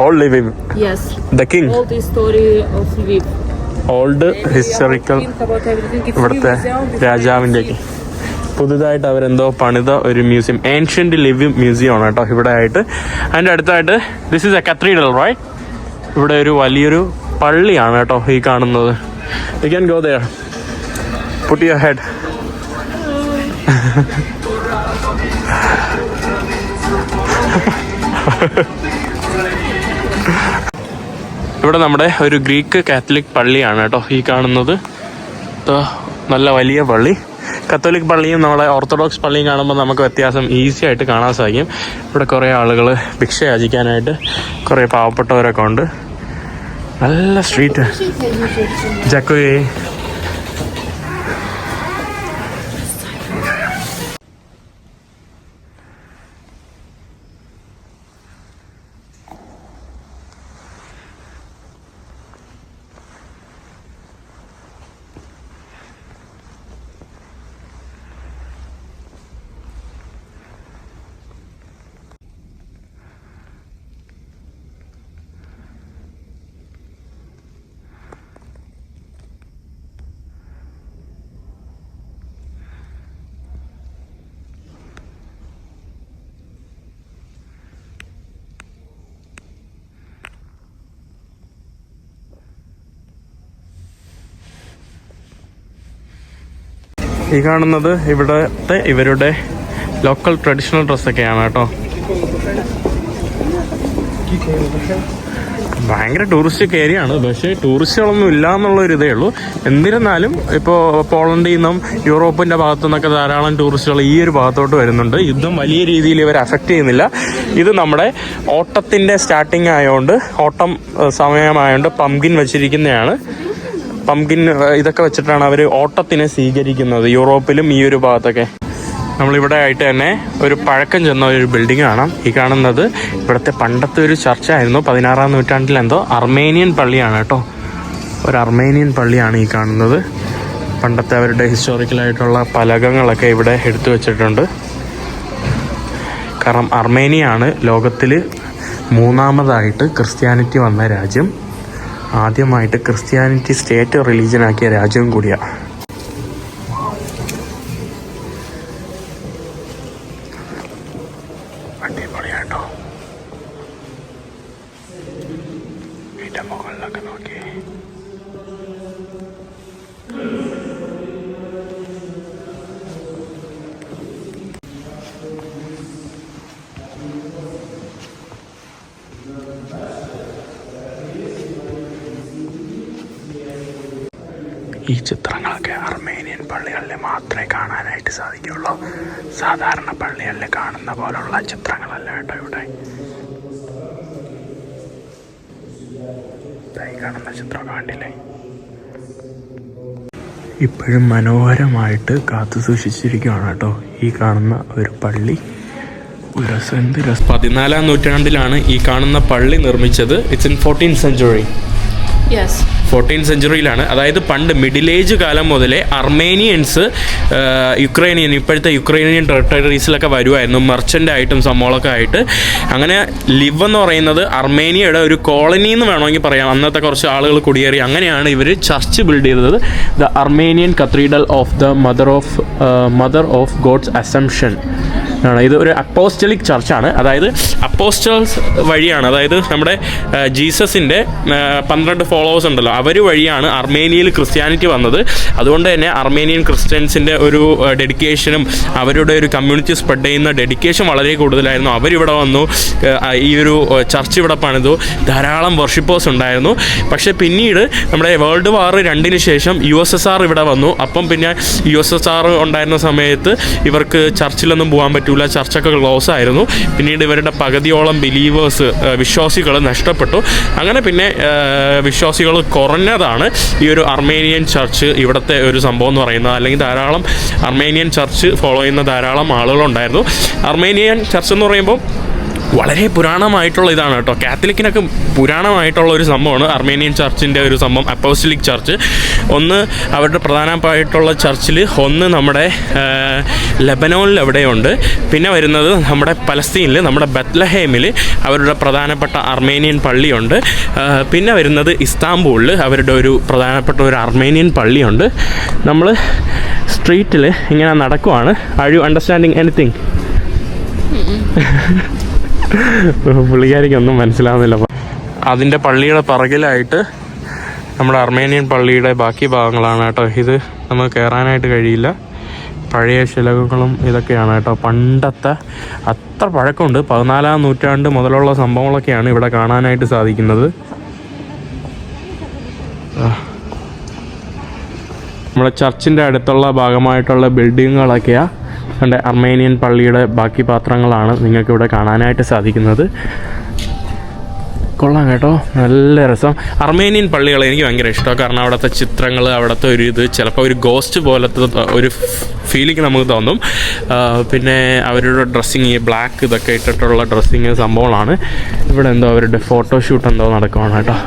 Old Lviv. Yes. The king. Old history of Lviv. Old historical, ഇവിടുത്തെ രാജാവിൻ്റെയൊക്കെ പുതുതായിട്ട് അവരെന്തോ പണിത ഒരു മ്യൂസിയം, ഏൻഷ്യൻ്റ് ലിവിംഗ് മ്യൂസിയം ആണ് കേട്ടോ ഇവിടെ ആയിട്ട്. അതിൻ്റെ അടുത്തായിട്ട് this is a cathedral right. ഇവിടെ ഒരു വലിയൊരു പള്ളിയാണ് കേട്ടോ ഈ കാണുന്നത്. You can go there, put your head. ഇവിടെ നമ്മുടെ ഒരു ഗ്രീക്ക് കാത്തലിക് പള്ളിയാണ് കേട്ടോ ഈ കാണുന്നത്. നല്ല വലിയ പള്ളി. കത്തോലിക് പള്ളിയും നമ്മളെ ഓർത്തഡോക്സ് പള്ളിയും കാണുമ്പോൾ നമുക്ക് വ്യത്യാസം ഈസി ആയിട്ട് കാണാൻ സാധിക്കും. ഇവിടെ കുറേ ആളുകൾ ഭിക്ഷ യാചിക്കാനായിട്ട് കുറേ പാവപ്പെട്ടവരൊക്കെ ഉണ്ട്. നല്ല സ്ട്രീറ്റ്. ജക്കോയെ ഈ കാണുന്നത് ഇവിടുത്തെ ഇവരുടെ ലോക്കൽ ട്രഡീഷണൽ ഡ്രസ്സൊക്കെയാണ് കേട്ടോ. ഭയങ്കര ടൂറിസ്റ്റ് ഏരിയ ആണ്, പക്ഷേ ടൂറിസ്റ്റുകളൊന്നും ഇല്ല എന്നുള്ളൊരു ഇതേ ഉള്ളൂ. എന്നിരുന്നാലും ഇപ്പോൾ പോളണ്ടിൽ നിന്നും യൂറോപ്പിൻ്റെ ഭാഗത്തു നിന്നൊക്കെ ധാരാളം ടൂറിസ്റ്റുകൾ ഈ ഒരു ഭാഗത്തോട്ട് വരുന്നുണ്ട്. യുദ്ധം വലിയ രീതിയിൽ ഇവർ അഫക്റ്റ് ചെയ്യുന്നില്ല. ഇത് നമ്മുടെ ഓട്ടത്തിൻ്റെ സ്റ്റാർട്ടിങ് ആയതുകൊണ്ട്, ഓട്ടം സമയമായതുകൊണ്ട് പംകിൻ വെച്ചിരിക്കുന്നതാണ്. പംകിൻ ഇതൊക്കെ വെച്ചിട്ടാണ് അവർ ഓട്ടത്തിനെ സ്വീകരിക്കുന്നത് യൂറോപ്പിലും ഈ ഒരു ഭാഗത്തൊക്കെ. നമ്മളിവിടെ ആയിട്ട് തന്നെ ഒരു പഴക്കം ചെന്ന ഒരു ബിൽഡിംഗ് കാണാം. ഈ കാണുന്നത് ഇവിടുത്തെ പണ്ടത്തെ ഒരു ചർച്ചായിരുന്നു, 16-ാം നൂറ്റാണ്ടിൽ എന്തോ അർമേനിയൻ പള്ളിയാണ് കേട്ടോ. ഒരു അർമേനിയൻ പള്ളിയാണ് ഈ കാണുന്നത്. പണ്ടത്തെ അവരുടെ ഹിസ്റ്റോറിക്കലായിട്ടുള്ള പലകങ്ങളൊക്കെ ഇവിടെ എടുത്തു വച്ചിട്ടുണ്ട്. കാരണം അർമേനിയാണ് ലോകത്തിൽ 3ാമതായിട്ട് ക്രിസ്ത്യാനിറ്റി വന്ന രാജ്യം. ആദ്യമായിട്ട് ക്രിസ്ത്യാനിറ്റി സ്റ്റേറ്റ് റിലീജിയനാക്കിയ രാജ്യവും കൂടിയാണ്. അടിപൊളിയാട്ടോ. ഇതിൻ്റെ മുകളിലൊക്കെ നോക്കി. ഈ ചിത്രങ്ങളൊക്കെ അർമേനിയൻ പള്ളികളിൽ മാത്രമേ കാണാനായിട്ട് സാധിക്കുകയുള്ളൂ. സാധാരണ പള്ളികളിൽ കാണുന്ന പോലുള്ള ചിത്രങ്ങളല്ല കേട്ടോ ഇവിടെ. ഈ കാണുന്ന ചിത്രം കണ്ടില്ലേ? ഇപ്പോഴും മനോഹരമായിട്ട് കാത്തു സൂക്ഷിച്ചിരിക്കുകയാണ് കേട്ടോ ഈ കാണുന്ന ഒരു പള്ളി. 14ാം നൂറ്റാണ്ടിലാണ് ഈ കാണുന്ന പള്ളി നിർമ്മിച്ചത്. It's in 14th century. Yes. 14th centuryയിലാണ്. അതായത് പണ്ട് മിഡിൽ ഏജ് കാലം മുതലേ അർമേനിയൻസ് ഇപ്പോഴത്തെ യുക്രൈനിയൻ ടെറിട്ടറീസിലൊക്കെ വരുമായിരുന്നു, മെർച്ചൻ്റ് ആയിട്ടും സംഭവങ്ങളൊക്കെ ആയിട്ട്. അങ്ങനെ ലിവ് എന്ന് പറയുന്നത് അർമേനിയയുടെ ഒരു കോളനി എന്ന് വേണമെങ്കിൽ പറയാം. അന്നത്തെ കുറച്ച് ആളുകൾ കുടിയേറി. അങ്ങനെയാണ് ഇവർ ചർച്ച് ബിൽഡ് ചെയ്തത്. The Armenian cathedral of the mother of God's assumption ആണ്. ഇത് ഒരു അപ്പോസ്റ്റലിക് ചർച്ചാണ്. അതായത് അപ്പോസ്റ്റൽസ് വഴിയാണ്, അതായത് നമ്മുടെ ജീസസിൻ്റെ 12 ഫോളോവേഴ്സ് ഉണ്ടല്ലോ, അവർ വഴിയാണ് അർമേനിയയിൽ ക്രിസ്ത്യാനിറ്റി വന്നത്. അതുകൊണ്ട് തന്നെ അർമേനിയൻ ക്രിസ്ത്യൻസിൻ്റെ ഒരു ഡെഡിക്കേഷനും അവരുടെ ഒരു കമ്മ്യൂണിറ്റി സ്പ്രെഡ് ചെയ്യുന്ന ഡെഡിക്കേഷൻ വളരെ കൂടുതലായിരുന്നു. അവരിവിടെ വന്നു, ഈ ഒരു ചർച്ച് ഇവിടെ പണിതു, ധാരാളം വർഷിപ്പേഴ്സ് ഉണ്ടായിരുന്നു. പക്ഷേ പിന്നീട് നമ്മുടെ വേൾഡ് വാർ 2 ശേഷം USSR ഇവിടെ വന്നു. അപ്പം പിന്നെ USSR ഉണ്ടായിരുന്ന സമയത്ത് ഇവർക്ക് ചർച്ചിലൊന്നും പോകാൻ പറ്റില്ല, ചർച്ചൊക്കെ ക്ലോസ് ആയിരുന്നു. പിന്നീട് ഇവരുടെ പകുതിയോളം ബിലീവേഴ്സ്, വിശ്വാസികൾ നഷ്ടപ്പെട്ടു. അങ്ങനെ പിന്നെ വിശ്വാസികൾ കുറഞ്ഞതാണ് ഈ ഒരു അർമേനിയൻ ചർച്ച് ഇവിടുത്തെ ഒരു സംഭവം എന്ന് പറയുന്നത്. അല്ലെങ്കിൽ ധാരാളം അർമേനിയൻ ചർച്ച് ഫോളോ ചെയ്യുന്ന ധാരാളം ആളുകളുണ്ടായിരുന്നു. അർമേനിയൻ ചർച്ച് എന്ന് പറയുമ്പോൾ വളരെ പുരാണമായിട്ടുള്ള ഇതാണ് കേട്ടോ. കാത്തലിക്കിനൊക്കെ പുരാണമായിട്ടുള്ള ഒരു സംഭവമാണ് അർമേനിയൻ ചർച്ചിൻ്റെ ഒരു സംഭവം, അപ്പോസ്റ്റലിക് ചർച്ച്. ഒന്ന് അവരുടെ പ്രധാനമായിട്ടുള്ള ചർച്ചിൽ ഒന്ന് നമ്മുടെ ലെബനോണിൽ എവിടെയുണ്ട്. പിന്നെ വരുന്നത് നമ്മുടെ പലസ്തീനിൽ, നമ്മുടെ ബത്ലഹേമിൽ അവരുടെ പ്രധാനപ്പെട്ട അർമേനിയൻ പള്ളിയുണ്ട്. പിന്നെ വരുന്നത് ഇസ്താംബൂളിൽ അവരുടെ ഒരു പ്രധാനപ്പെട്ട ഒരു അർമേനിയൻ പള്ളിയുണ്ട്. നമ്മൾ സ്ട്രീറ്റിൽ ഇങ്ങനെ നടക്കുവാണ്. Are you understanding anything? പുള്ളിക്കാരിക്കൊന്നും മനസ്സിലാവുന്നില്ല. അതിൻ്റെ പള്ളിയുടെ പിറകിലായിട്ട് നമ്മുടെ അർമേനിയൻ പള്ളിയുടെ ബാക്കി ഭാഗങ്ങളാണ് കേട്ടോ. ഇത് നമുക്ക് കയറാനായിട്ട് കഴിയില്ല. പഴയ ശിലകളും ഇതൊക്കെയാണ് കേട്ടോ. പണ്ടത്തെ അത്ര പഴക്കമുണ്ട്. 14ാം നൂറ്റാണ്ട് മുതലുള്ള സംഭവങ്ങളൊക്കെയാണ് ഇവിടെ കാണാനായിട്ട് സാധിക്കുന്നത്. നമ്മുടെ ചർച്ചിൻ്റെ അടുത്തുള്ള ഭാഗമായിട്ടുള്ള ബിൽഡിങ്ങുകളൊക്കെയാണ് കണ്ട അർമേനിയൻ പള്ളിയുടെ ബാക്കി പാത്രങ്ങളാണ് നിങ്ങൾക്കിവിടെ കാണാനായിട്ട് സാധിക്കുന്നത്. കൊള്ളാം കേട്ടോ, നല്ല രസം. അർമേനിയൻ പള്ളികൾ എനിക്ക് ഭയങ്കര ഇഷ്ടമാണ്. കാരണം അവിടുത്തെ ചിത്രങ്ങൾ, അവിടുത്തെ ഒരു ഇത്, ചിലപ്പോൾ ഒരു ഗോസ്റ്റ് പോലത്തെ ഒരു ഫീലിംഗ് നമുക്ക് തോന്നും. പിന്നെ അവരുടെ ഡ്രസ്സിങ്, ബ്ലാക്ക് ഇതൊക്കെ ഇട്ടിട്ടുള്ള ഡ്രസ്സിങ് സംഭവങ്ങളാണ്. ഇവിടെ എന്തോ അവരുടെ ഫോട്ടോഷൂട്ട് എന്തോ നടക്കുവാണ് കേട്ടോ,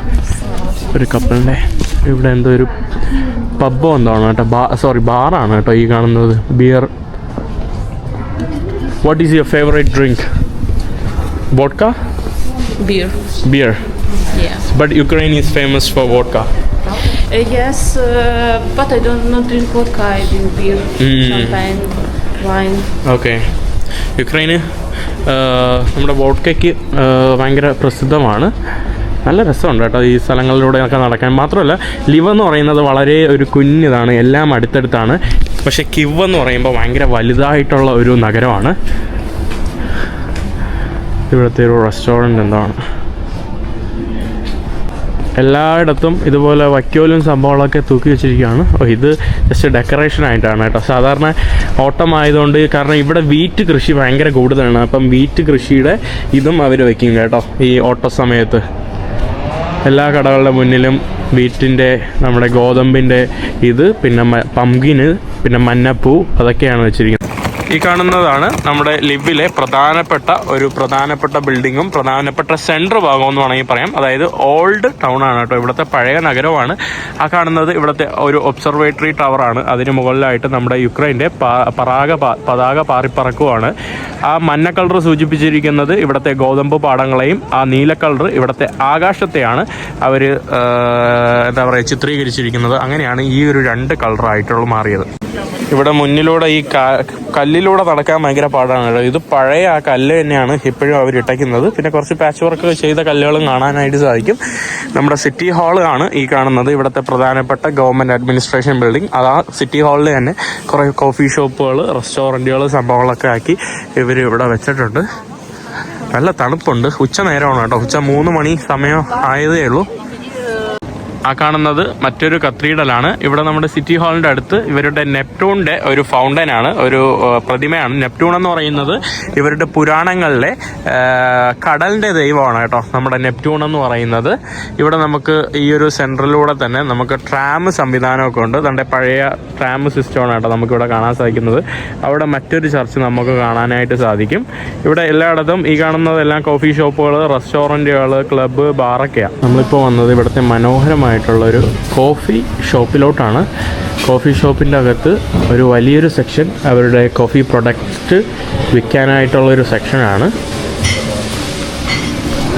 ഒരു കപ്പിളിൻ്റെ. ഇവിടെ എന്തോ ഒരു പബ്ബോ എന്തോ ആണ് കേട്ടോ, ബാറാണ് കേട്ടോ ഈ കാണുന്നത്. Beer. What is your favorite drink? Vodka? Beer. Yeah. But Ukraine is famous for vodka. Yes, but I don't not drink vodka. I drink beer. Sometimes wine. Okay. യുക്രൈന് നമ്മുടെ വോഡ്കയ്ക്ക് ഭയങ്കര പ്രസിദ്ധമാണ്. നല്ല രസമുണ്ട് കേട്ടോ ഈ സ്ഥലങ്ങളിലൂടെയൊക്കെ നടക്കാൻ. മാത്രമല്ല ലിവ് എന്ന് പറയുന്നത് വളരെ ഒരു കുഞ്ഞിതാണ്, എല്ലാം അടുത്തടുത്താണ്. പക്ഷേ കിവ് എന്ന് പറയുമ്പോൾ ഭയങ്കര വലുതായിട്ടുള്ള ഒരു നഗരമാണ്. ഇവിടുത്തെ ഒരു റെസ്റ്റോറൻറ്റ് എന്താണ്, എല്ലായിടത്തും ഇതുപോലെ വൈക്കോലും സംഭവങ്ങളൊക്കെ തൂക്കി വെച്ചിരിക്കുകയാണ്. ഇത് ജസ്റ്റ് ഡെക്കറേഷൻ ആയിട്ടാണ് കേട്ടോ. സാധാരണ ഓട്ടം ആയതുകൊണ്ട്, കാരണം ഇവിടെ വീറ്റ് കൃഷി ഭയങ്കര കൂടുതലാണ്. അപ്പം വീറ്റ് കൃഷിയുടെ ഇതും അവർ വയ്ക്കും കേട്ടോ ഈ ഓട്ട സമയത്ത്. എല്ലാ കടകളുടെ മുന്നിലും വീറ്റിൻ്റെ, നമ്മുടെ ഗോതമ്പിൻ്റെ ഇത്, പിന്നെ പംകിന്, പിന്നെ മഞ്ഞപ്പൂ, അതൊക്കെയാണ് വെച്ചിരിക്കുന്നത്. ഈ കാണുന്നതാണ് നമ്മുടെ ലിവിലെ പ്രധാനപ്പെട്ട ബിൽഡിങ്ങും പ്രധാനപ്പെട്ട സെൻട്രൽ ഭാഗം എന്ന് വേണമെങ്കിൽ പറയാം. അതായത് ഓൾഡ് ടൗൺ ആണ് കേട്ടോ, ഇവിടുത്തെ പഴയ നഗരമാണ്. ആ കാണുന്നത് ഇവിടുത്തെ ഒരു ഒബ്സർവേറ്ററി ടവറാണ്. അതിന് മുകളിലായിട്ട് നമ്മുടെ യുക്രൈൻ്റെ പതാക പാറിപ്പറക്കുവാണ്. ആ മഞ്ഞ കളർ സൂചിപ്പിച്ചിരിക്കുന്നത് ഇവിടുത്തെ ഗോതമ്പ് പാടങ്ങളെയും, ആ നീല കളർ ഇവിടുത്തെ ആകാശത്തെയാണ് അവർ എന്താ പറയുക ചിത്രീകരിച്ചിരിക്കുന്നത്. അങ്ങനെയാണ് ഈ ഒരു 2 കളറായിട്ടുള്ള മാറിയത്. ഇവിടെ മുന്നിലൂടെ ഈ കല്ലിലൂടെ നടക്കാൻ ഭയങ്കര പാടാണ്. ഇത് പഴയ ആ കല്ല് തന്നെയാണ് ഇപ്പോഴും അവർ ഇട്ടയ്ക്കുന്നത്. പിന്നെ കുറച്ച് പാച്ച് വർക്ക് ചെയ്ത കല്ലുകളും കാണാനായിട്ട് സാധിക്കും. നമ്മുടെ സിറ്റി ഹാൾ ആണ് ഈ കാണുന്നത്, ഇവിടുത്തെ പ്രധാനപ്പെട്ട ഗവൺമെൻറ് അഡ്മിനിസ്ട്രേഷൻ ബിൽഡിംഗ്. അത് ആ സിറ്റി ഹാളിൽ തന്നെ കുറേ കോഫി ഷോപ്പുകൾ, റെസ്റ്റോറൻറ്റുകൾ, സംഭവങ്ങളൊക്കെ ആക്കി ഇവർ ഇവിടെ വെച്ചിട്ടുണ്ട്. നല്ല തണുപ്പുണ്ട്. ഉച്ച നേരമാണ് കേട്ടോ, ഉച്ച 3 മണി സമയം ആയതേ ഉള്ളൂ. ആ കാണുന്നത് മറ്റൊരു കത്തീഡ്രലാണ്. ഇവിടെ നമ്മുടെ സിറ്റി ഹാളിൻ്റെ അടുത്ത് ഇവരുടെ നെപ്റ്റ്യൂണിൻ്റെ ഒരു ഫൗണ്ടനാണ്, ഒരു പ്രതിമയാണ്. നെപ്റ്റ്യൂൺ എന്ന് പറയുന്നത് ഇവരുടെ പുരാണങ്ങളിലെ കടലിൻ്റെ ദൈവമാണ് കേട്ടോ, നമ്മുടെ നെപ്റ്റ്യൂൺ എന്ന് പറയുന്നത്. ഇവിടെ നമുക്ക് ഈ ഒരു സെൻട്രലിലൂടെ തന്നെ നമുക്ക് ട്രാം സംവിധാനമൊക്കെ ഉണ്ട്. തൻ്റെ പഴയ ട്രാം സിസ്റ്റമാണ് കേട്ടോ നമുക്കിവിടെ കാണാൻ സാധിക്കുന്നത്. അവിടെ മറ്റൊരു ചർച്ച് നമുക്ക് കാണാനായിട്ട് സാധിക്കും. ഇവിടെ എല്ലായിടത്തും ഈ കാണുന്നതെല്ലാം കോഫി ഷോപ്പുകൾ, റെസ്റ്റോറൻറ്റുകൾ, ക്ലബ്ബ്, ബാറൊക്കെയാണ്. നമ്മളിപ്പോൾ വന്നത് ഇവിടുത്തെ മനോഹരമായിട്ടുള്ളൊരു കോഫി ഷോപ്പിലോട്ടാണ്. കോഫി ഷോപ്പിൻ്റെ അകത്ത് ഒരു വലിയൊരു സെക്ഷൻ അവരുടെ കോഫി പ്രൊഡക്റ്റ് വിൽക്കാനായിട്ടുള്ളൊരു സെക്ഷനാണ്.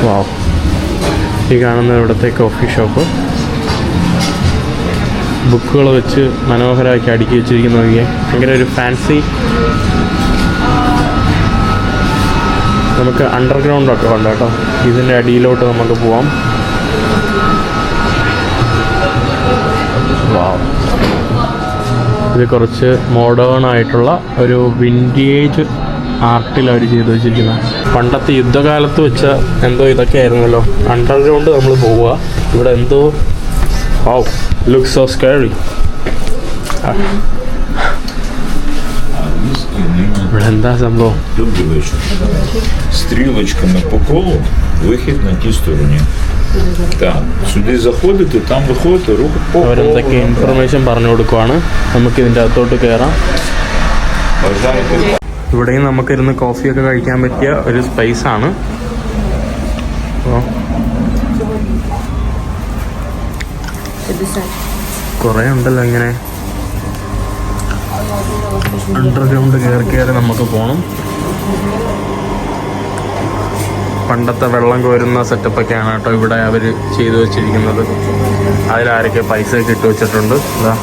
വാവ്, ഈ കാണുന്ന ഇവിടുത്തെ കോഫി ഷോപ്പ് ബുക്കുകൾ വെച്ച് മനോഹരമാക്കി അടുക്കി വെച്ചിരിക്കുന്ന ഭയങ്കര ഒരു ഫാൻസി. നമുക്ക് അണ്ടർഗ്രൗണ്ടൊക്കെ ഉണ്ട് കേട്ടോ, ഇതിൻ്റെ അടിയിലോട്ട് നമുക്ക് പോവാം. വാവ്, ഇത് കുറച്ച് മോഡേൺ ആയിട്ടുള്ള ഒരു വിൻറ്റേജ് ആർട്ടിൽ അവർ ചെയ്ത് വെച്ചിരിക്കുന്ന പണ്ടത്തെ യുദ്ധകാലത്ത് വെച്ച എന്തോ ഇതൊക്കെ ആയിരുന്നല്ലോ. അണ്ടർഗ്രൗണ്ട് നമ്മൾ പോവുക. ഇവിടെ എന്തോ വാവ്, ലുക്സ് സോ സ്കേറി. ഇവിടെ എന്താ സംഭവം? Добрый вечер. Стрілочками по колу, вихід на тій стороні. Так, сюди заходите, там виходите, руки по колу. അവരെന്തൊക്കെ ഇൻഫർമേഷൻ പറഞ്ഞു കൊടുക്കുവാണ്. നമുക്ക് ഇതിൻ്റെ അകത്തോട്ട് കയറാം. Бажаєте ഇവിടെയും നമുക്കിരുന്ന് കോഫിയൊക്കെ കഴിക്കാൻ പറ്റിയ ഒരു സ്പേസ് ആണ്. കുറേ ഉണ്ടല്ലോ ഇങ്ങനെ അണ്ടർഗ്രൗണ്ട് കയറി നമുക്ക് പോകണം. പണ്ടത്തെ വെള്ളം കോരുന്ന സെറ്റപ്പൊക്കെയാണ് കേട്ടോ ഇവിടെ അവർ ചെയ്തു വെച്ചിരിക്കുന്നത്. അതിലാരൊക്കെ പൈസ ഇട്ട് വെച്ചിട്ടുണ്ട്. ഇതാ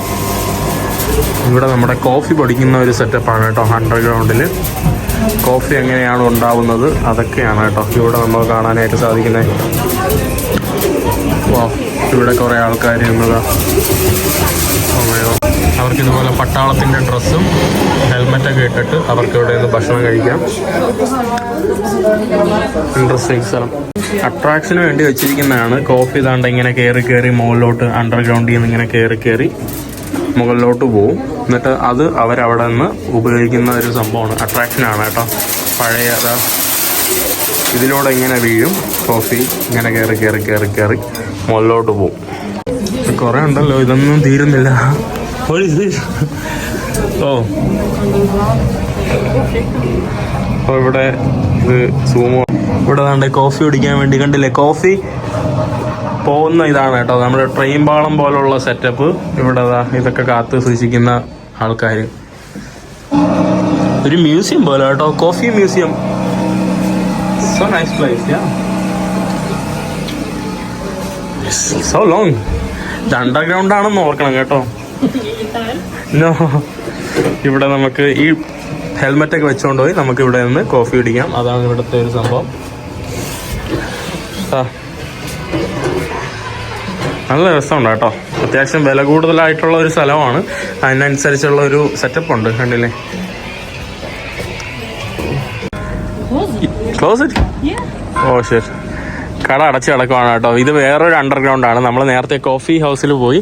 ഇവിടെ നമ്മുടെ കോഫി പൊടിക്കുന്ന ഒരു സെറ്റപ്പാണ് കേട്ടോ. അണ്ടർഗ്രൗണ്ടിൽ കോഫി എങ്ങനെയാണ് ഉണ്ടാവുന്നത് അതൊക്കെയാണ് കേട്ടോ ഇവിടെ നമുക്ക് കാണാനായിട്ട് സാധിക്കുന്നത്. വാ, ഇവിടെ കുറേ ആൾക്കാർ എന്നതാ. അവർക്കിതുപോലെ പട്ടാളത്തിൻ്റെ ഡ്രസ്സും ഹെൽമെറ്റൊക്കെ ഇട്ടിട്ട് അവർക്ക് ഇവിടെ നിന്ന് ഭക്ഷണം കഴിക്കാം. ഇൻട്രസ്റ്റിംഗ് സ്ഥലം. അട്രാക്ഷന് വേണ്ടി വെച്ചിരിക്കുന്നതാണ്. കോഫി താണ്ട് ഇങ്ങനെ കയറി മുകളിലോട്ട് അണ്ടർഗ്രൗണ്ടിൽ നിന്ന് ഇങ്ങനെ കയറി മുകളിലോട്ട് പോവും. എന്നിട്ട് അത് അവരവിടെ നിന്ന് ഉപയോഗിക്കുന്ന ഒരു സംഭവമാണ്. അട്രാക്ഷനാണ് കേട്ടോ. പഴയ ഇതിലൂടെ ഇങ്ങനെ വീഴും കോഫി. ഇങ്ങനെ കയറി മുകളിലോട്ട് പോവും. കുറേ ഉണ്ടല്ലോ, ഇതൊന്നും തീരുന്നില്ല. അപ്പോൾ ഇവിടെ ഇത് സൂമോ. ഇവിടെ താണ്ട് കോഫി കുടിക്കാൻ വേണ്ടി കണ്ടില്ലേ, കോഫി പോകുന്ന ഇതാണ് കേട്ടോ നമ്മുടെ ട്രെയിൻ പാളം പോലുള്ള സെറ്റപ്പ്. ഇവിടെ ഇതൊക്കെ കാത്ത് സൂക്ഷിക്കുന്ന ആൾക്കാർ. ഒരു മ്യൂസിയം പോലെ കേട്ടോ, coffee museum. So nice place. Yeah, so long. ഇത് അണ്ടർഗ്രൗണ്ട് ആണെന്ന് ഓർക്കണം കേട്ടോ. നോ, ഇവിടെ നമുക്ക് ഈ ഹെൽമെറ്റൊക്കെ വെച്ചുകൊണ്ട് പോയി നമുക്ക് ഇവിടെ നിന്ന് കോഫി കുടിക്കാം. അതാണ് ഇവിടുത്തെ ഒരു സംഭവം. നല്ല രസമുണ്ട് കേട്ടോ. അത്യാവശ്യം വില കൂടുതലായിട്ടുള്ള ഒരു സ്ഥലമാണ്. അതിനനുസരിച്ചുള്ള ഒരു സെറ്റപ്പ് ഉണ്ട്. കണ്ടില്ലേ? Close it. ഓ ശരി, കട അടച്ച് കിടക്കുവാണ് കേട്ടോ. ഇത് വേറൊരു അണ്ടർഗ്രൗണ്ട് ആണ്. നമ്മൾ നേരത്തെ കോഫി ഹൗസിൽ പോയി.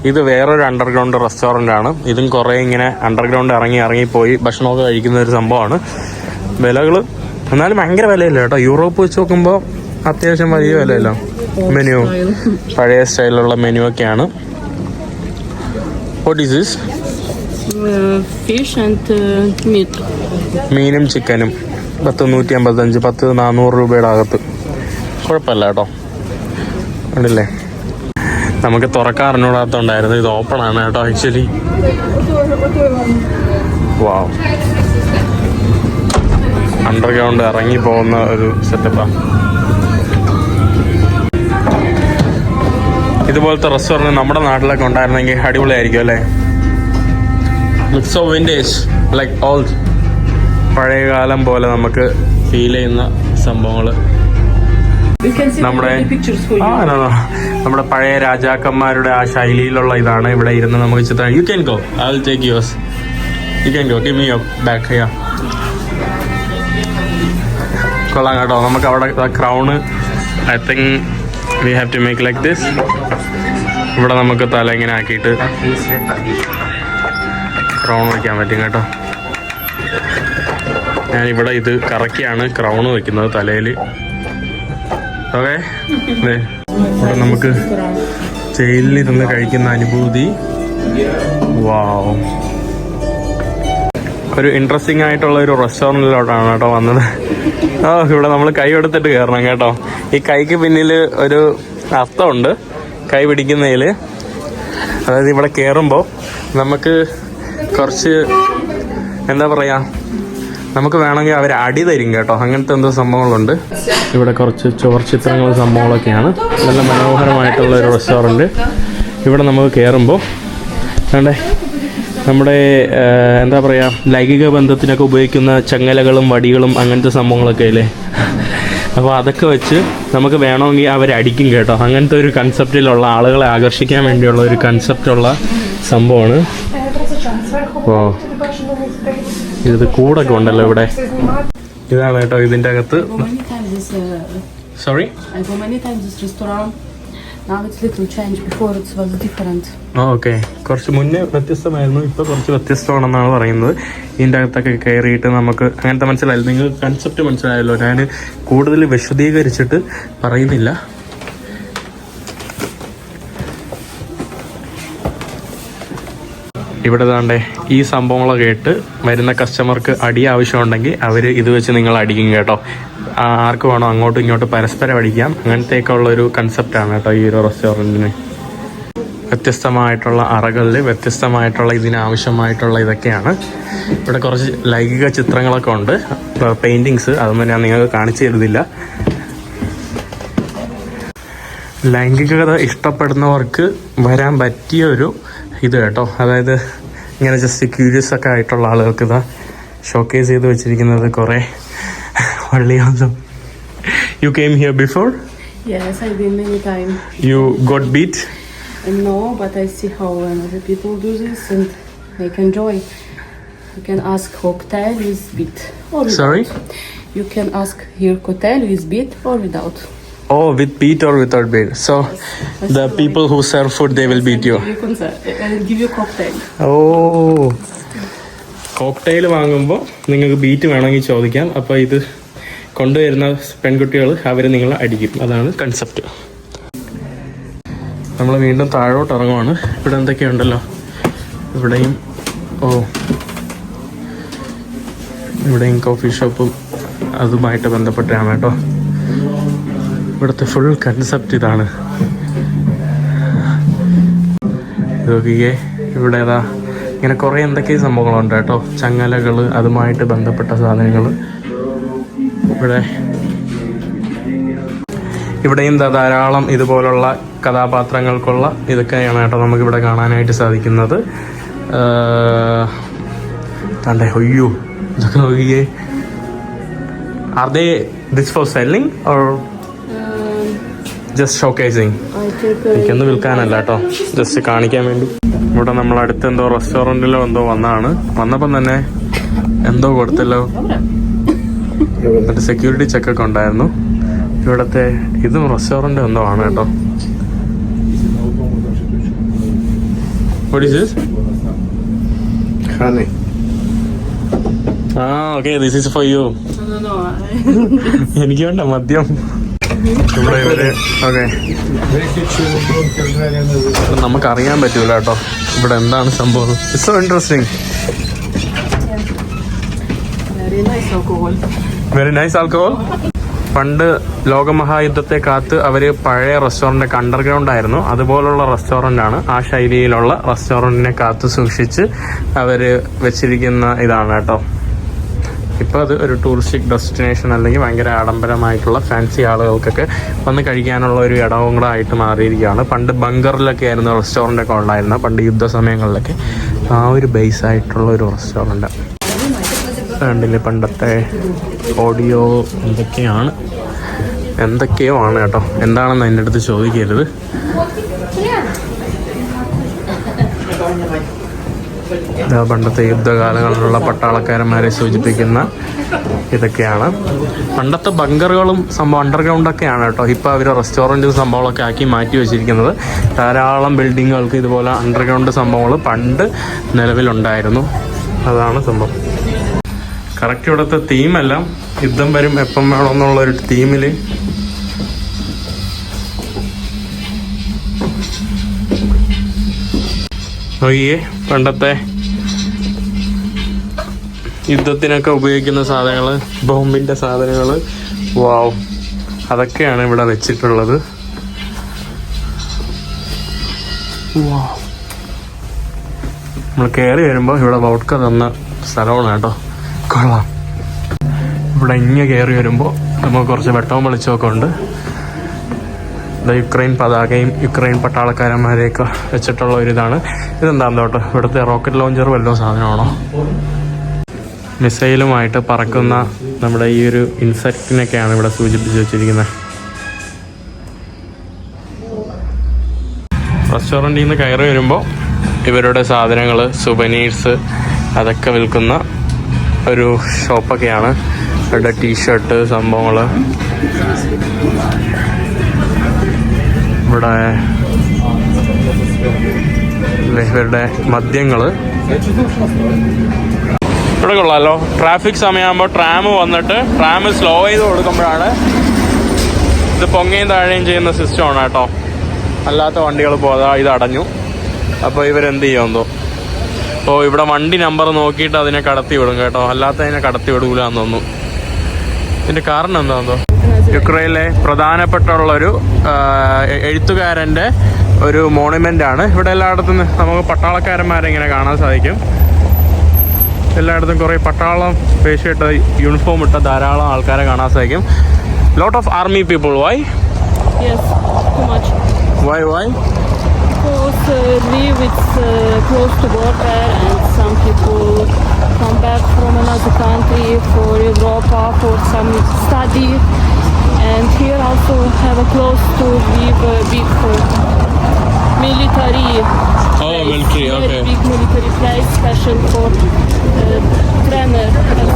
ഇത് വേറൊരു അണ്ടർഗ്രൗണ്ട് റെസ്റ്റോറൻ്റ് ആണ്. ഇതും കുറേ ഇങ്ങനെ അണ്ടർഗ്രൗണ്ട് ഇറങ്ങിപ്പോയി ഭക്ഷണമൊക്കെ കഴിക്കുന്ന ഒരു സംഭവമാണ്. വിലകൾ എന്നാലും ഭയങ്കര വിലയില്ല കേട്ടോ. യൂറോപ്പ് വെച്ച് നോക്കുമ്പോൾ അത്യാവശ്യം വലിയ വിലയല്ല. മെനു പഴയ സ്റ്റൈലിലുള്ള മെനു ഒക്കെയാണ്. What is this? Fish and meat. മീനും ചിക്കനും 155 400 രൂപയുടെ അകത്ത്. കുഴപ്പമില്ല കേട്ടോ. കണ്ടില്ലേ, നമുക്ക് തുറക്കാറിനോടാത്തോണ്ടായിരുന്നു. ഇത് ഓപ്പൺ ആണ് കേട്ടോ ആക്ച്വലി. വാവ്, അണ്ടർഗ്രൗണ്ട് ഇറങ്ങി പോകുന്ന ഒരു സെറ്റപ്പാണ്. ഇതുപോലത്തെ റെസ്റ്റോറൻറ്റ് നമ്മുടെ നാട്ടിലൊക്കെ ഉണ്ടായിരുന്നെങ്കിൽ അടിപൊളിയായിരിക്കും അല്ലേ? Looks so vintage, like old. പഴയ കാലം പോലെ നമുക്ക് ഫീൽ ചെയ്യുന്ന സംഭവങ്ങൾ. നമ്മുടെ പഴയ രാജാക്കന്മാരുടെ ആ ശൈലിയിലുള്ള ഇതാണ്. ഇവിടെ ഇരുന്ന് നമുക്ക് ചിത്രം. You can go, I will take yours. You can go, give me your back here. കൊള്ളാം കേട്ടോ. നമുക്ക് അവിടെ crown, I think we have to make like this. ഇവിടെ നമുക്ക് തല ഇങ്ങനെ ആക്കിയിട്ട് ക്രൗൺ വയ്ക്കാൻ പറ്റും കേട്ടോ. ഞാനിവിടെ ഇത് കറക്കിയാണ് ക്രൗൺ വയ്ക്കുന്നത് തലയിൽ. ഓക്കെ, ഇവിടെ നമുക്ക് ജയിലിലിരുന്ന് കഴിക്കുന്ന അനുഭൂതി. വാവ്, ഒരു ഇൻട്രസ്റ്റിംഗ് ആയിട്ടുള്ള ഒരു റെസ്റ്റോറൻറ്റിലോട്ടാണ് കേട്ടോ വന്നത്. ഇവിടെ നമ്മൾ കൈ എടുത്തിട്ട് കയറണം കേട്ടോ. ഈ കൈക്ക് പിന്നിൽ ഒരു അർത്ഥമുണ്ട് കൈ പിടിക്കുന്നതിൽ. അതായത് ഇവിടെ കയറുമ്പോൾ നമുക്ക് കുറച്ച് എന്താ പറയുക, നമുക്ക് വേണമെങ്കിൽ അവർ അടി തരും കേട്ടോ. അങ്ങനത്തെ എന്തോ സംഭവങ്ങളുണ്ട്. ഇവിടെ കുറച്ച് ചുവർച്ചിത്രങ്ങൾ സംഭവങ്ങളൊക്കെയാണ്. നല്ല മനോഹരമായിട്ടുള്ള ഒരു റെസ്റ്റോറൻറ്റ്. ഇവിടെ നമുക്ക് കയറുമ്പോൾ വേണ്ടേ നമ്മുടെ എന്താ പറയുക, ലൈംഗിക ബന്ധത്തിനൊക്കെ ഉപയോഗിക്കുന്ന ചങ്ങലകളും വടികളും അങ്ങനത്തെ സംഭവങ്ങളൊക്കെ അല്ലേ. അപ്പോൾ അതൊക്കെ വെച്ച് നമുക്ക് വേണമെങ്കിൽ അവരടിക്കും കേട്ടോ. അങ്ങനത്തെ ഒരു കൺസെപ്റ്റിലുള്ള ആളുകളെ ആകർഷിക്കാൻ വേണ്ടിയുള്ള ഒരു കൺസെപ്റ്റുള്ള സംഭവമാണ്. ഓ, ഇത് കൂടൊക്കെ ഉണ്ടല്ലോ ഇവിടെ. ഇതാണ് കേട്ടോ ഇതിൻ്റെ അകത്ത്. സോറി, ഓക്കെ, കുറച്ച് മുന്നേ വ്യത്യസ്തമായിരുന്നു, ഇപ്പോൾ കുറച്ച് വ്യത്യസ്തമാണെന്നാണ് പറയുന്നത്. ഇതിൻ്റെ അകത്തൊക്കെ കയറിയിട്ട് നമുക്ക് അങ്ങനത്തെ മനസ്സിലായല്ലോ. നിങ്ങൾക്ക് കൺസെപ്റ്റ് മനസ്സിലായല്ലോ. ഞാൻ കൂടുതൽ വിശദീകരിച്ചിട്ട് പറയുന്നില്ല. ഇവിടെ താണ്ടേ ഈ സംഭവങ്ങളൊക്കെ കേട്ട് വരുന്ന കസ്റ്റമർക്ക് അടി ആവശ്യമുണ്ടെങ്കിൽ അവർ ഇത് വെച്ച് നിങ്ങൾ അടിക്കും കേട്ടോ. ആർക്ക് വേണോ അങ്ങോട്ടും ഇങ്ങോട്ടും പരസ്പരം അടിക്കാം. അങ്ങനത്തെയൊക്കെ ഉള്ളൊരു കൺസെപ്റ്റാണ് കേട്ടോ ഈ ഒരു റെസ്റ്റോറൻറ്റിന്. വ്യത്യസ്തമായിട്ടുള്ള അറകളിൽ വ്യത്യസ്തമായിട്ടുള്ള ഇതിനാവശ്യമായിട്ടുള്ള ഇതൊക്കെയാണ്. ഇവിടെ കുറച്ച് ലൈംഗിക ചിത്രങ്ങളൊക്കെ ഉണ്ട്, പെയിൻറ്റിങ്സ്. അതൊന്നും ഞാൻ നിങ്ങൾക്ക് കാണിച്ചു തരുന്നില്ല. ലൈംഗികത ഇഷ്ടപ്പെടുന്നവർക്ക് വരാൻ പറ്റിയ ഒരു ഇത് കേട്ടോ. അതായത് ഇങ്ങനെ ജസ്റ്റ് ക്യൂരിയസ് ഒക്കെ ആയിട്ടുള്ള ആളുകൾക്ക് ഇതാ ഷോക്കേസ് ചെയ്ത് വെച്ചിരിക്കുന്നത് കുറേ വള്ളിയാകും. You came here before? Yes, I've been many times. You got beat? No, but I see how other people do this and I can enjoy. You can ask cocktail with beat or without. Sorry? You can ask here cocktail with beat or without. Oh, with beat or without beat. So the people who serve food, they will beat you. I'll give you cocktail. Oh. Cocktail വാങ്ങുമ്പോൾ നിങ്ങൾക്ക് ബീറ്റ് വേണമെങ്കിൽ ചോദിക്കാം. അപ്പോൾ ഇത് കൊണ്ടുവരുന്ന പെൺകുട്ടികൾ അവർ നിങ്ങളെ അടിക്കും. അതാണ് കൺസെപ്റ്റ്. നമ്മൾ വീണ്ടും താഴോട്ട് ഇറങ്ങുവാണ്. ഇവിടെ എന്തൊക്കെയുണ്ടല്ലോ, ഇവിടെയും ഇവിടെയും കോഫി ഷോപ്പും അതുമായിട്ട് ബന്ധപ്പെട്ടാണ് കേട്ടോ. ഇവിടുത്തെ ഫുൾ കൺസെപ്റ്റ് ഇതാണ്. നോക്കിയേ, ഇവിടെ ഏതാ ഇങ്ങനെ കുറേ എന്തൊക്കെ സംഭവങ്ങളുണ്ട് കേട്ടോ. ചങ്ങലകൾ, അതുമായിട്ട് ബന്ധപ്പെട്ട സാധനങ്ങൾ. ഇവിടെയും ധാരാളം ഇതുപോലുള്ള കഥാപാത്രങ്ങൾക്കുള്ള ഇതൊക്കെയാണ് കേട്ടോ നമുക്കിവിടെ കാണാനായിട്ട് സാധിക്കുന്നത്. തണ്ടേ ഒയ്യോ, ഇതൊക്കെ നോക്കിയേ. Are they this for selling or just showcasing? എനിക്കൊന്നും വിൽക്കാനല്ല കേട്ടോ, ജസ്റ്റ് കാണിക്കാൻ വേണ്ടി. ഇവിടെ നമ്മളടുത്ത് എന്തോ റെസ്റ്റോറൻറ്റിലോ എന്തോ വന്നപ്പം തന്നെ എന്തോ കൊടുത്തല്ലോ. മറ്റേ സെക്യൂരിറ്റി ചെക്കൊക്കെ ഉണ്ടായിരുന്നു. ഇവിടുത്തെ ഇതും റെസ്റ്റോറൻറ്റ് എന്തോ ആണ് കേട്ടോ. What is this? Honey. Okay, this is for you. No. എനിക്ക് വേണ്ട മദ്യം. ഇവിടെ ഇവര് ഓക്കെ, നമുക്കറിയാൻ പറ്റൂല കേട്ടോ ഇവിടെ എന്താണ് സംഭവം. It's so interesting. Very nice alcohol. പണ്ട് ലോകമഹായുദ്ധത്തെ കാത്ത് അവർ പഴയ റെസ്റ്റോറൻറ്റൊക്കെ അണ്ടർഗ്രൗണ്ട് ആയിരുന്നു. അതുപോലുള്ള റെസ്റ്റോറൻ്റാണ്. ആ ശൈലിയിലുള്ള റെസ്റ്റോറൻറ്റിനെ കാത്തു സൂക്ഷിച്ച് അവർ വെച്ചിരിക്കുന്ന ഇതാണ് കേട്ടോ. ഇപ്പോൾ അത് ഒരു ടൂറിസ്റ്റിക് ഡെസ്റ്റിനേഷൻ അല്ലെങ്കിൽ ഭയങ്കര ആഡംബരമായിട്ടുള്ള ഫാൻസി ആളുകൾക്കൊക്കെ വന്ന് കഴിക്കാനുള്ള ഒരു ഇടവും കൂടെ ആയിട്ട് മാറിയിരിക്കുകയാണ്. പണ്ട് ബങ്കറിലൊക്കെ ആയിരുന്നു റെസ്റ്റോറൻ്റൊക്കെ ഉണ്ടായിരുന്നത്, പണ്ട് യുദ്ധ സമയങ്ങളിലൊക്കെ. ആ ഒരു ബേസ് ആയിട്ടുള്ള ഒരു റെസ്റ്റോറൻറ്റ് കണ്ടില്ലേ. പണ്ടത്തെ ഓഡിയോ എന്തൊക്കെയോ ആണ് കേട്ടോ. എന്താണെന്ന് എൻ്റെ അടുത്ത് ചോദിക്കരുത്. പണ്ടത്തെ യുദ്ധകാലങ്ങളിലുള്ള പട്ടാളക്കാരന്മാരെ സൂചിപ്പിക്കുന്ന ഇതൊക്കെയാണ്. പണ്ടത്തെ ബങ്കറുകളും സംഭവം അണ്ടർഗ്രൗണ്ടൊക്കെയാണ് കേട്ടോ. ഇപ്പോൾ അവർ റെസ്റ്റോറൻറ്റ് സംഭവങ്ങളൊക്കെ ആക്കി മാറ്റി വെച്ചിരിക്കുന്നത്. ധാരാളം ബിൽഡിങ്ങുകൾക്ക് ഇതുപോലെ അണ്ടർഗ്രൗണ്ട് സംഭവങ്ങൾ പണ്ട് നിലവിലുണ്ടായിരുന്നു. അതാണ് സംഭവം. കറക്റ്റ് ഇവിടുത്തെ തീമെല്ലാം യുദ്ധം വരും എപ്പം വേണമെന്നുള്ളൊരു തീമിൽ നോക്കിയേ. പണ്ടത്തെ യുദ്ധത്തിനൊക്കെ ഉപയോഗിക്കുന്ന സാധനങ്ങൾ, ബോംബിൻ്റെ സാധനങ്ങൾ, വാവ്, അതൊക്കെയാണ് ഇവിടെ വെച്ചിട്ടുള്ളത്. വാവ്, നമ്മൾ കയറി വരുമ്പോൾ ഇവിടെ വോഡ്ക തന്ന സ്ഥലമാണ് കേട്ടോ. കൊള്ളാം. ഇവിടെ ഇങ്ങനെ കയറി വരുമ്പോൾ നമുക്ക് കുറച്ച് വെട്ടവും വെളിച്ചമൊക്കെ ഉണ്ട്. യുക്രൈൻ പതാകയും യുക്രൈൻ പട്ടാളക്കാരന്മാരെയൊക്കെ വെച്ചിട്ടുള്ള ഒരിതാണ്. ഇതെന്താണെന്ന് കേട്ടോ, ഇവിടുത്തെ റോക്കറ്റ് ലോഞ്ചർ വല്ലതും സാധനമാണോ? മിസൈലുമായിട്ട് പറക്കുന്ന നമ്മുടെ ഈ ഒരു ഇൻസെക്റ്റിനൊക്കെയാണ് ഇവിടെ സൂചിപ്പിച്ച് വെച്ചിരിക്കുന്നത്. റെസ്റ്റോറൻറ്റിൽ നിന്ന് കയറി വരുമ്പോൾ ഇവരുടെ സാധനങ്ങൾ, സുവനീഴ്സ്, അതൊക്കെ വിൽക്കുന്ന ഒരു ഷോപ്പൊക്കെയാണ്. ഇവരുടെ ടീഷർട്ട് സംഭവങ്ങൾ, ഇവിടെ ഇവരുടെ മദ്യങ്ങൾ. ഇവിടെ കൊള്ളാമല്ലോ. ട്രാഫിക് സമയമാകുമ്പോൾ ട്രാം വന്നിട്ട് ട്രാം സ്ലോ ചെയ്ത് കൊടുക്കുമ്പോഴാണ് ഇത് പൊങ്ങയും താഴെയും ചെയ്യുന്ന സിസ്റ്റമാണ് കേട്ടോ. അല്ലാത്ത വണ്ടികൾ പോകാതെ ഇത് അടഞ്ഞു. അപ്പോൾ ഇവരെന്ത് ചെയ്യുമെന്തോ. അപ്പോൾ ഇവിടെ വണ്ടി നമ്പർ നോക്കിയിട്ട് അതിനെ കടത്തി വിടും കേട്ടോ. അല്ലാത്തതിനെ കടത്തി വിടൂല എന്ന് തോന്നുന്നു. ഇതിൻ്റെ കാരണം എന്താണെന്നോ, യുക്രൈനിലെ പ്രധാനപ്പെട്ടുള്ളൊരു എഴുത്തുകാരൻ്റെ ഒരു മോണുമെൻ്റാണ്. ഇവിടെ എല്ലായിടത്തും നമുക്ക് പട്ടാളക്കാരന്മാരെ ഇങ്ങനെ കാണാൻ സാധിക്കും. എല്ലായിടത്തും കുറേ പട്ടാളം വേഷമിട്ട യൂണിഫോം ഇട്ട ധാരാളം ആൾക്കാരെ കാണാൻ സാധിക്കും. Lot of army people. Why? Yes, too much. Why? Because live it's close to border, and some people come back from another country for Europa for some study, and here also have a close to live a big military. Oh, military. Okay. Big military place, special for trainer,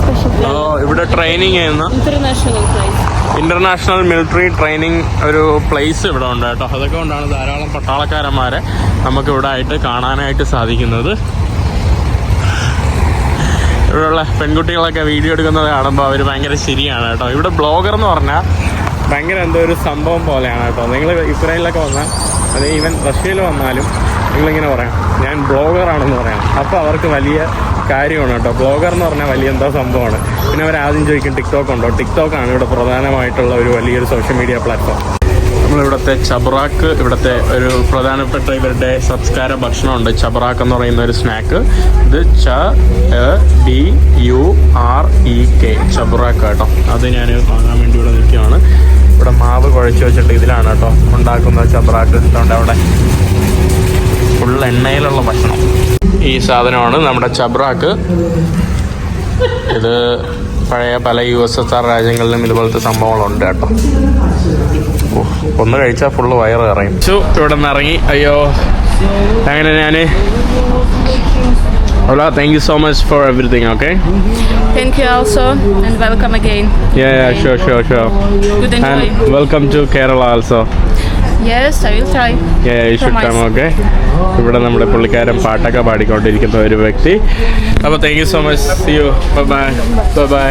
special trainer. Oh, ഇവിടെ ട്രെയിനിങ് ചെയ്യുന്ന International place. International military training ഒരു പ്ലേസ് ഇവിടെ ഉണ്ട് കേട്ടോ. അതൊക്കെ കൊണ്ടാണ് ധാരാളം പട്ടാളക്കാരന്മാരെ നമുക്ക് ഇവിടെ ആയിട്ട് കാണാനായിട്ട് സാധിക്കുന്നത്. ഇവിടെയുള്ള പെൺകുട്ടികളൊക്കെ വീഡിയോ എടുക്കുന്നത് കാണുമ്പോൾ അവർ ഭയങ്കര ശരിയാണ് കേട്ടോ. ഇവിടെ ബ്ലോഗർ എന്ന് പറഞ്ഞാൽ ഭയങ്കര എന്തോ ഒരു സംഭവം പോലെയാണ് കേട്ടോ. നിങ്ങൾ യുക്രൈനിലൊക്കെ വന്നാൽ, അത് ഈവൻ റഷ്യയിൽ വന്നാലും നിങ്ങളിങ്ങനെ പറയാം, ഞാൻ ബ്ലോഗറാണെന്ന് പറയാം. അപ്പോൾ അവർക്ക് വലിയ കാര്യമാണ് കേട്ടോ. ബ്ലോഗർ എന്ന് പറഞ്ഞാൽ വലിയ എന്താ സംഭവമാണ്. പിന്നെ അവർ ആദ്യം ചോദിക്കും ടിക്ടോക്ക് ഉണ്ടോ. ടിക്ടോക്കാണ് ഇവിടെ പ്രധാനമായിട്ടുള്ള ഒരു വലിയൊരു സോഷ്യൽ മീഡിയ പ്ലാറ്റ്ഫോം. നമ്മളിവിടുത്തെ ചബ്രാക്ക്, ഇവിടുത്തെ ഒരു പ്രധാനപ്പെട്ട ഇവരുടെ സംസ്കാര ഭക്ഷണമുണ്ട്. ചബ്രാക്ക് എന്ന് പറയുന്ന ഒരു സ്നാക്ക്. ഇത് CHBUREK ചബ്രാക്ക് കേട്ടോ. അത് ഞാൻ വാങ്ങാൻ വേണ്ടി ഇവിടെ നിൽക്കുകയാണ്. ഇവിടെ മാവ് കുഴച്ച് വെച്ചിട്ട് ഇതിലാണ് കേട്ടോ ഉണ്ടാക്കുന്നത് ചബ്രാക്ക്. അതുകൊണ്ട് അവിടെ ഫുൾ എണ്ണയിലുള്ള ഭക്ഷണം. ഈ സാധനമാണ് നമ്മുടെ ചബ്രാക്ക്. ഇത് പഴയ പല USSR രാജ്യങ്ങളിലും ഇതുപോലത്തെ സംഭവങ്ങളുണ്ട് കേട്ടോ. ഒന്ന് കഴിച്ചാൽ ഫുള്ള് വയറ് ഇറങ്ങി. ഇവിടെ നിന്ന് ഇറങ്ങി. അയ്യോ, അങ്ങനെ ഞാൻ Ola, thank you so much for everything, okay? Thank you also, and welcome again. Yeah, sure. Good enjoy. And welcome to Kerala also. Yes, I will try. Yeah, you should come, okay? ഇവിടെ നമ്മുടെ പുള്ളിക്കാരൻ പാട്ടൊക്കെ പാടിക്കൊണ്ടിരിക്കുന്ന ഒരു വ്യക്തി. അപ്പോൾ thank you so much. See you. Bye.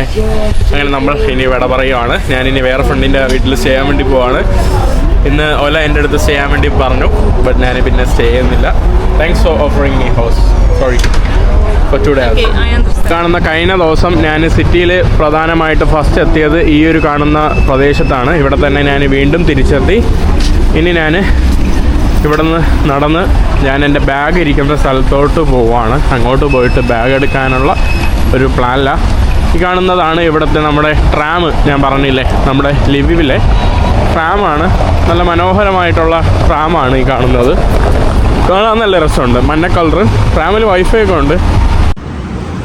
അങ്ങനെ നമ്മൾ ഇനി വിട പറയുവാണ്. ഞാനിനി വേറെ ഫ്രണ്ടിൻ്റെ വീട്ടിൽ സ്റ്റേ ചെയ്യാൻ വേണ്ടി പോവാണ്. ഇന്ന് ഓല എൻ്റെ അടുത്ത് സ്റ്റേ ചെയ്യാൻ വേണ്ടി പറഞ്ഞു, ബട്ട് ഞാൻ പിന്നെ സ്റ്റേ ചെയ്യുന്നില്ല. Thanks for offering me house. Sorry for today. കാണുന്ന കഴിഞ്ഞ ദിവസം ഞാൻ സിറ്റിയിൽ പ്രധാനമായിട്ട് ഫസ്റ്റ് എത്തിയത് ഈ ഒരു കാണുന്ന പ്രദേശത്താണ്. ഇവിടെ തന്നെ ഞാൻ വീണ്ടും തിരിച്ചെത്തി. ഇനി ഞാൻ ഇവിടെ നിന്ന് നടന്ന് ഞാൻ എൻ്റെ ബാഗ് ഇരിക്കുന്ന സ്ഥലത്തോട്ട് പോവുകയാണ്. അങ്ങോട്ട് പോയിട്ട് ബാഗ് എടുക്കാനുള്ള ഒരു പ്ലാനിലാണ്. ഈ കാണുന്നതാണ് ഇവിടുത്തെ നമ്മുടെ ട്രാം. ഞാൻ പറഞ്ഞില്ലേ, നമ്മുടെ ലിവിവിലെ ട്രാമാണ്. നല്ല മനോഹരമായിട്ടുള്ള ട്രാമാണ് ഈ കാണുന്നത്. കാണാൻ നല്ല രസമുണ്ട്. മഞ്ഞ കളറ്. ട്രാമിൽ വൈഫൈ ഒക്കെ ഉണ്ട്.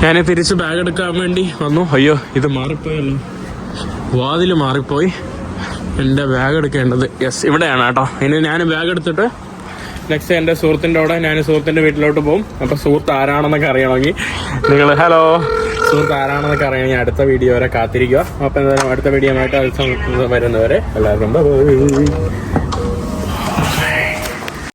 ഞാൻ തിരിച്ച് ബാഗ് എടുക്കാൻ വേണ്ടി വന്നു. അയ്യോ, ഇത് മാറിപ്പോയല്ലോ. വാതിൽ മാറിപ്പോയി. എൻ്റെ ബാഗ് എടുക്കേണ്ടത് യെസ് ഇവിടെയാണ് കേട്ടോ. ഇനി ഞാൻ ബാഗ് എടുത്തിട്ട് നെക്സ്റ്റ് എൻ്റെ സുഹൃത്തിൻ്റെ കൂടെ ഞാൻ സുഹൃത്തിൻ്റെ വീട്ടിലോട്ട് പോകും. അപ്പോൾ സുഹൃത്ത് ആരാണെന്നൊക്കെ അറിയണമെങ്കിൽ നിങ്ങൾ ഹലോ സുഹൃത്ത് ആരാണെന്നൊക്കെ അറിയണമെങ്കിൽ അടുത്ത വീഡിയോ വരെ കാത്തിരിക്കുക. അപ്പോൾ എന്തായാലും അടുത്ത വീഡിയോ ആയിട്ട് വരുന്നവരെ എല്ലാവർക്കും ബൈ.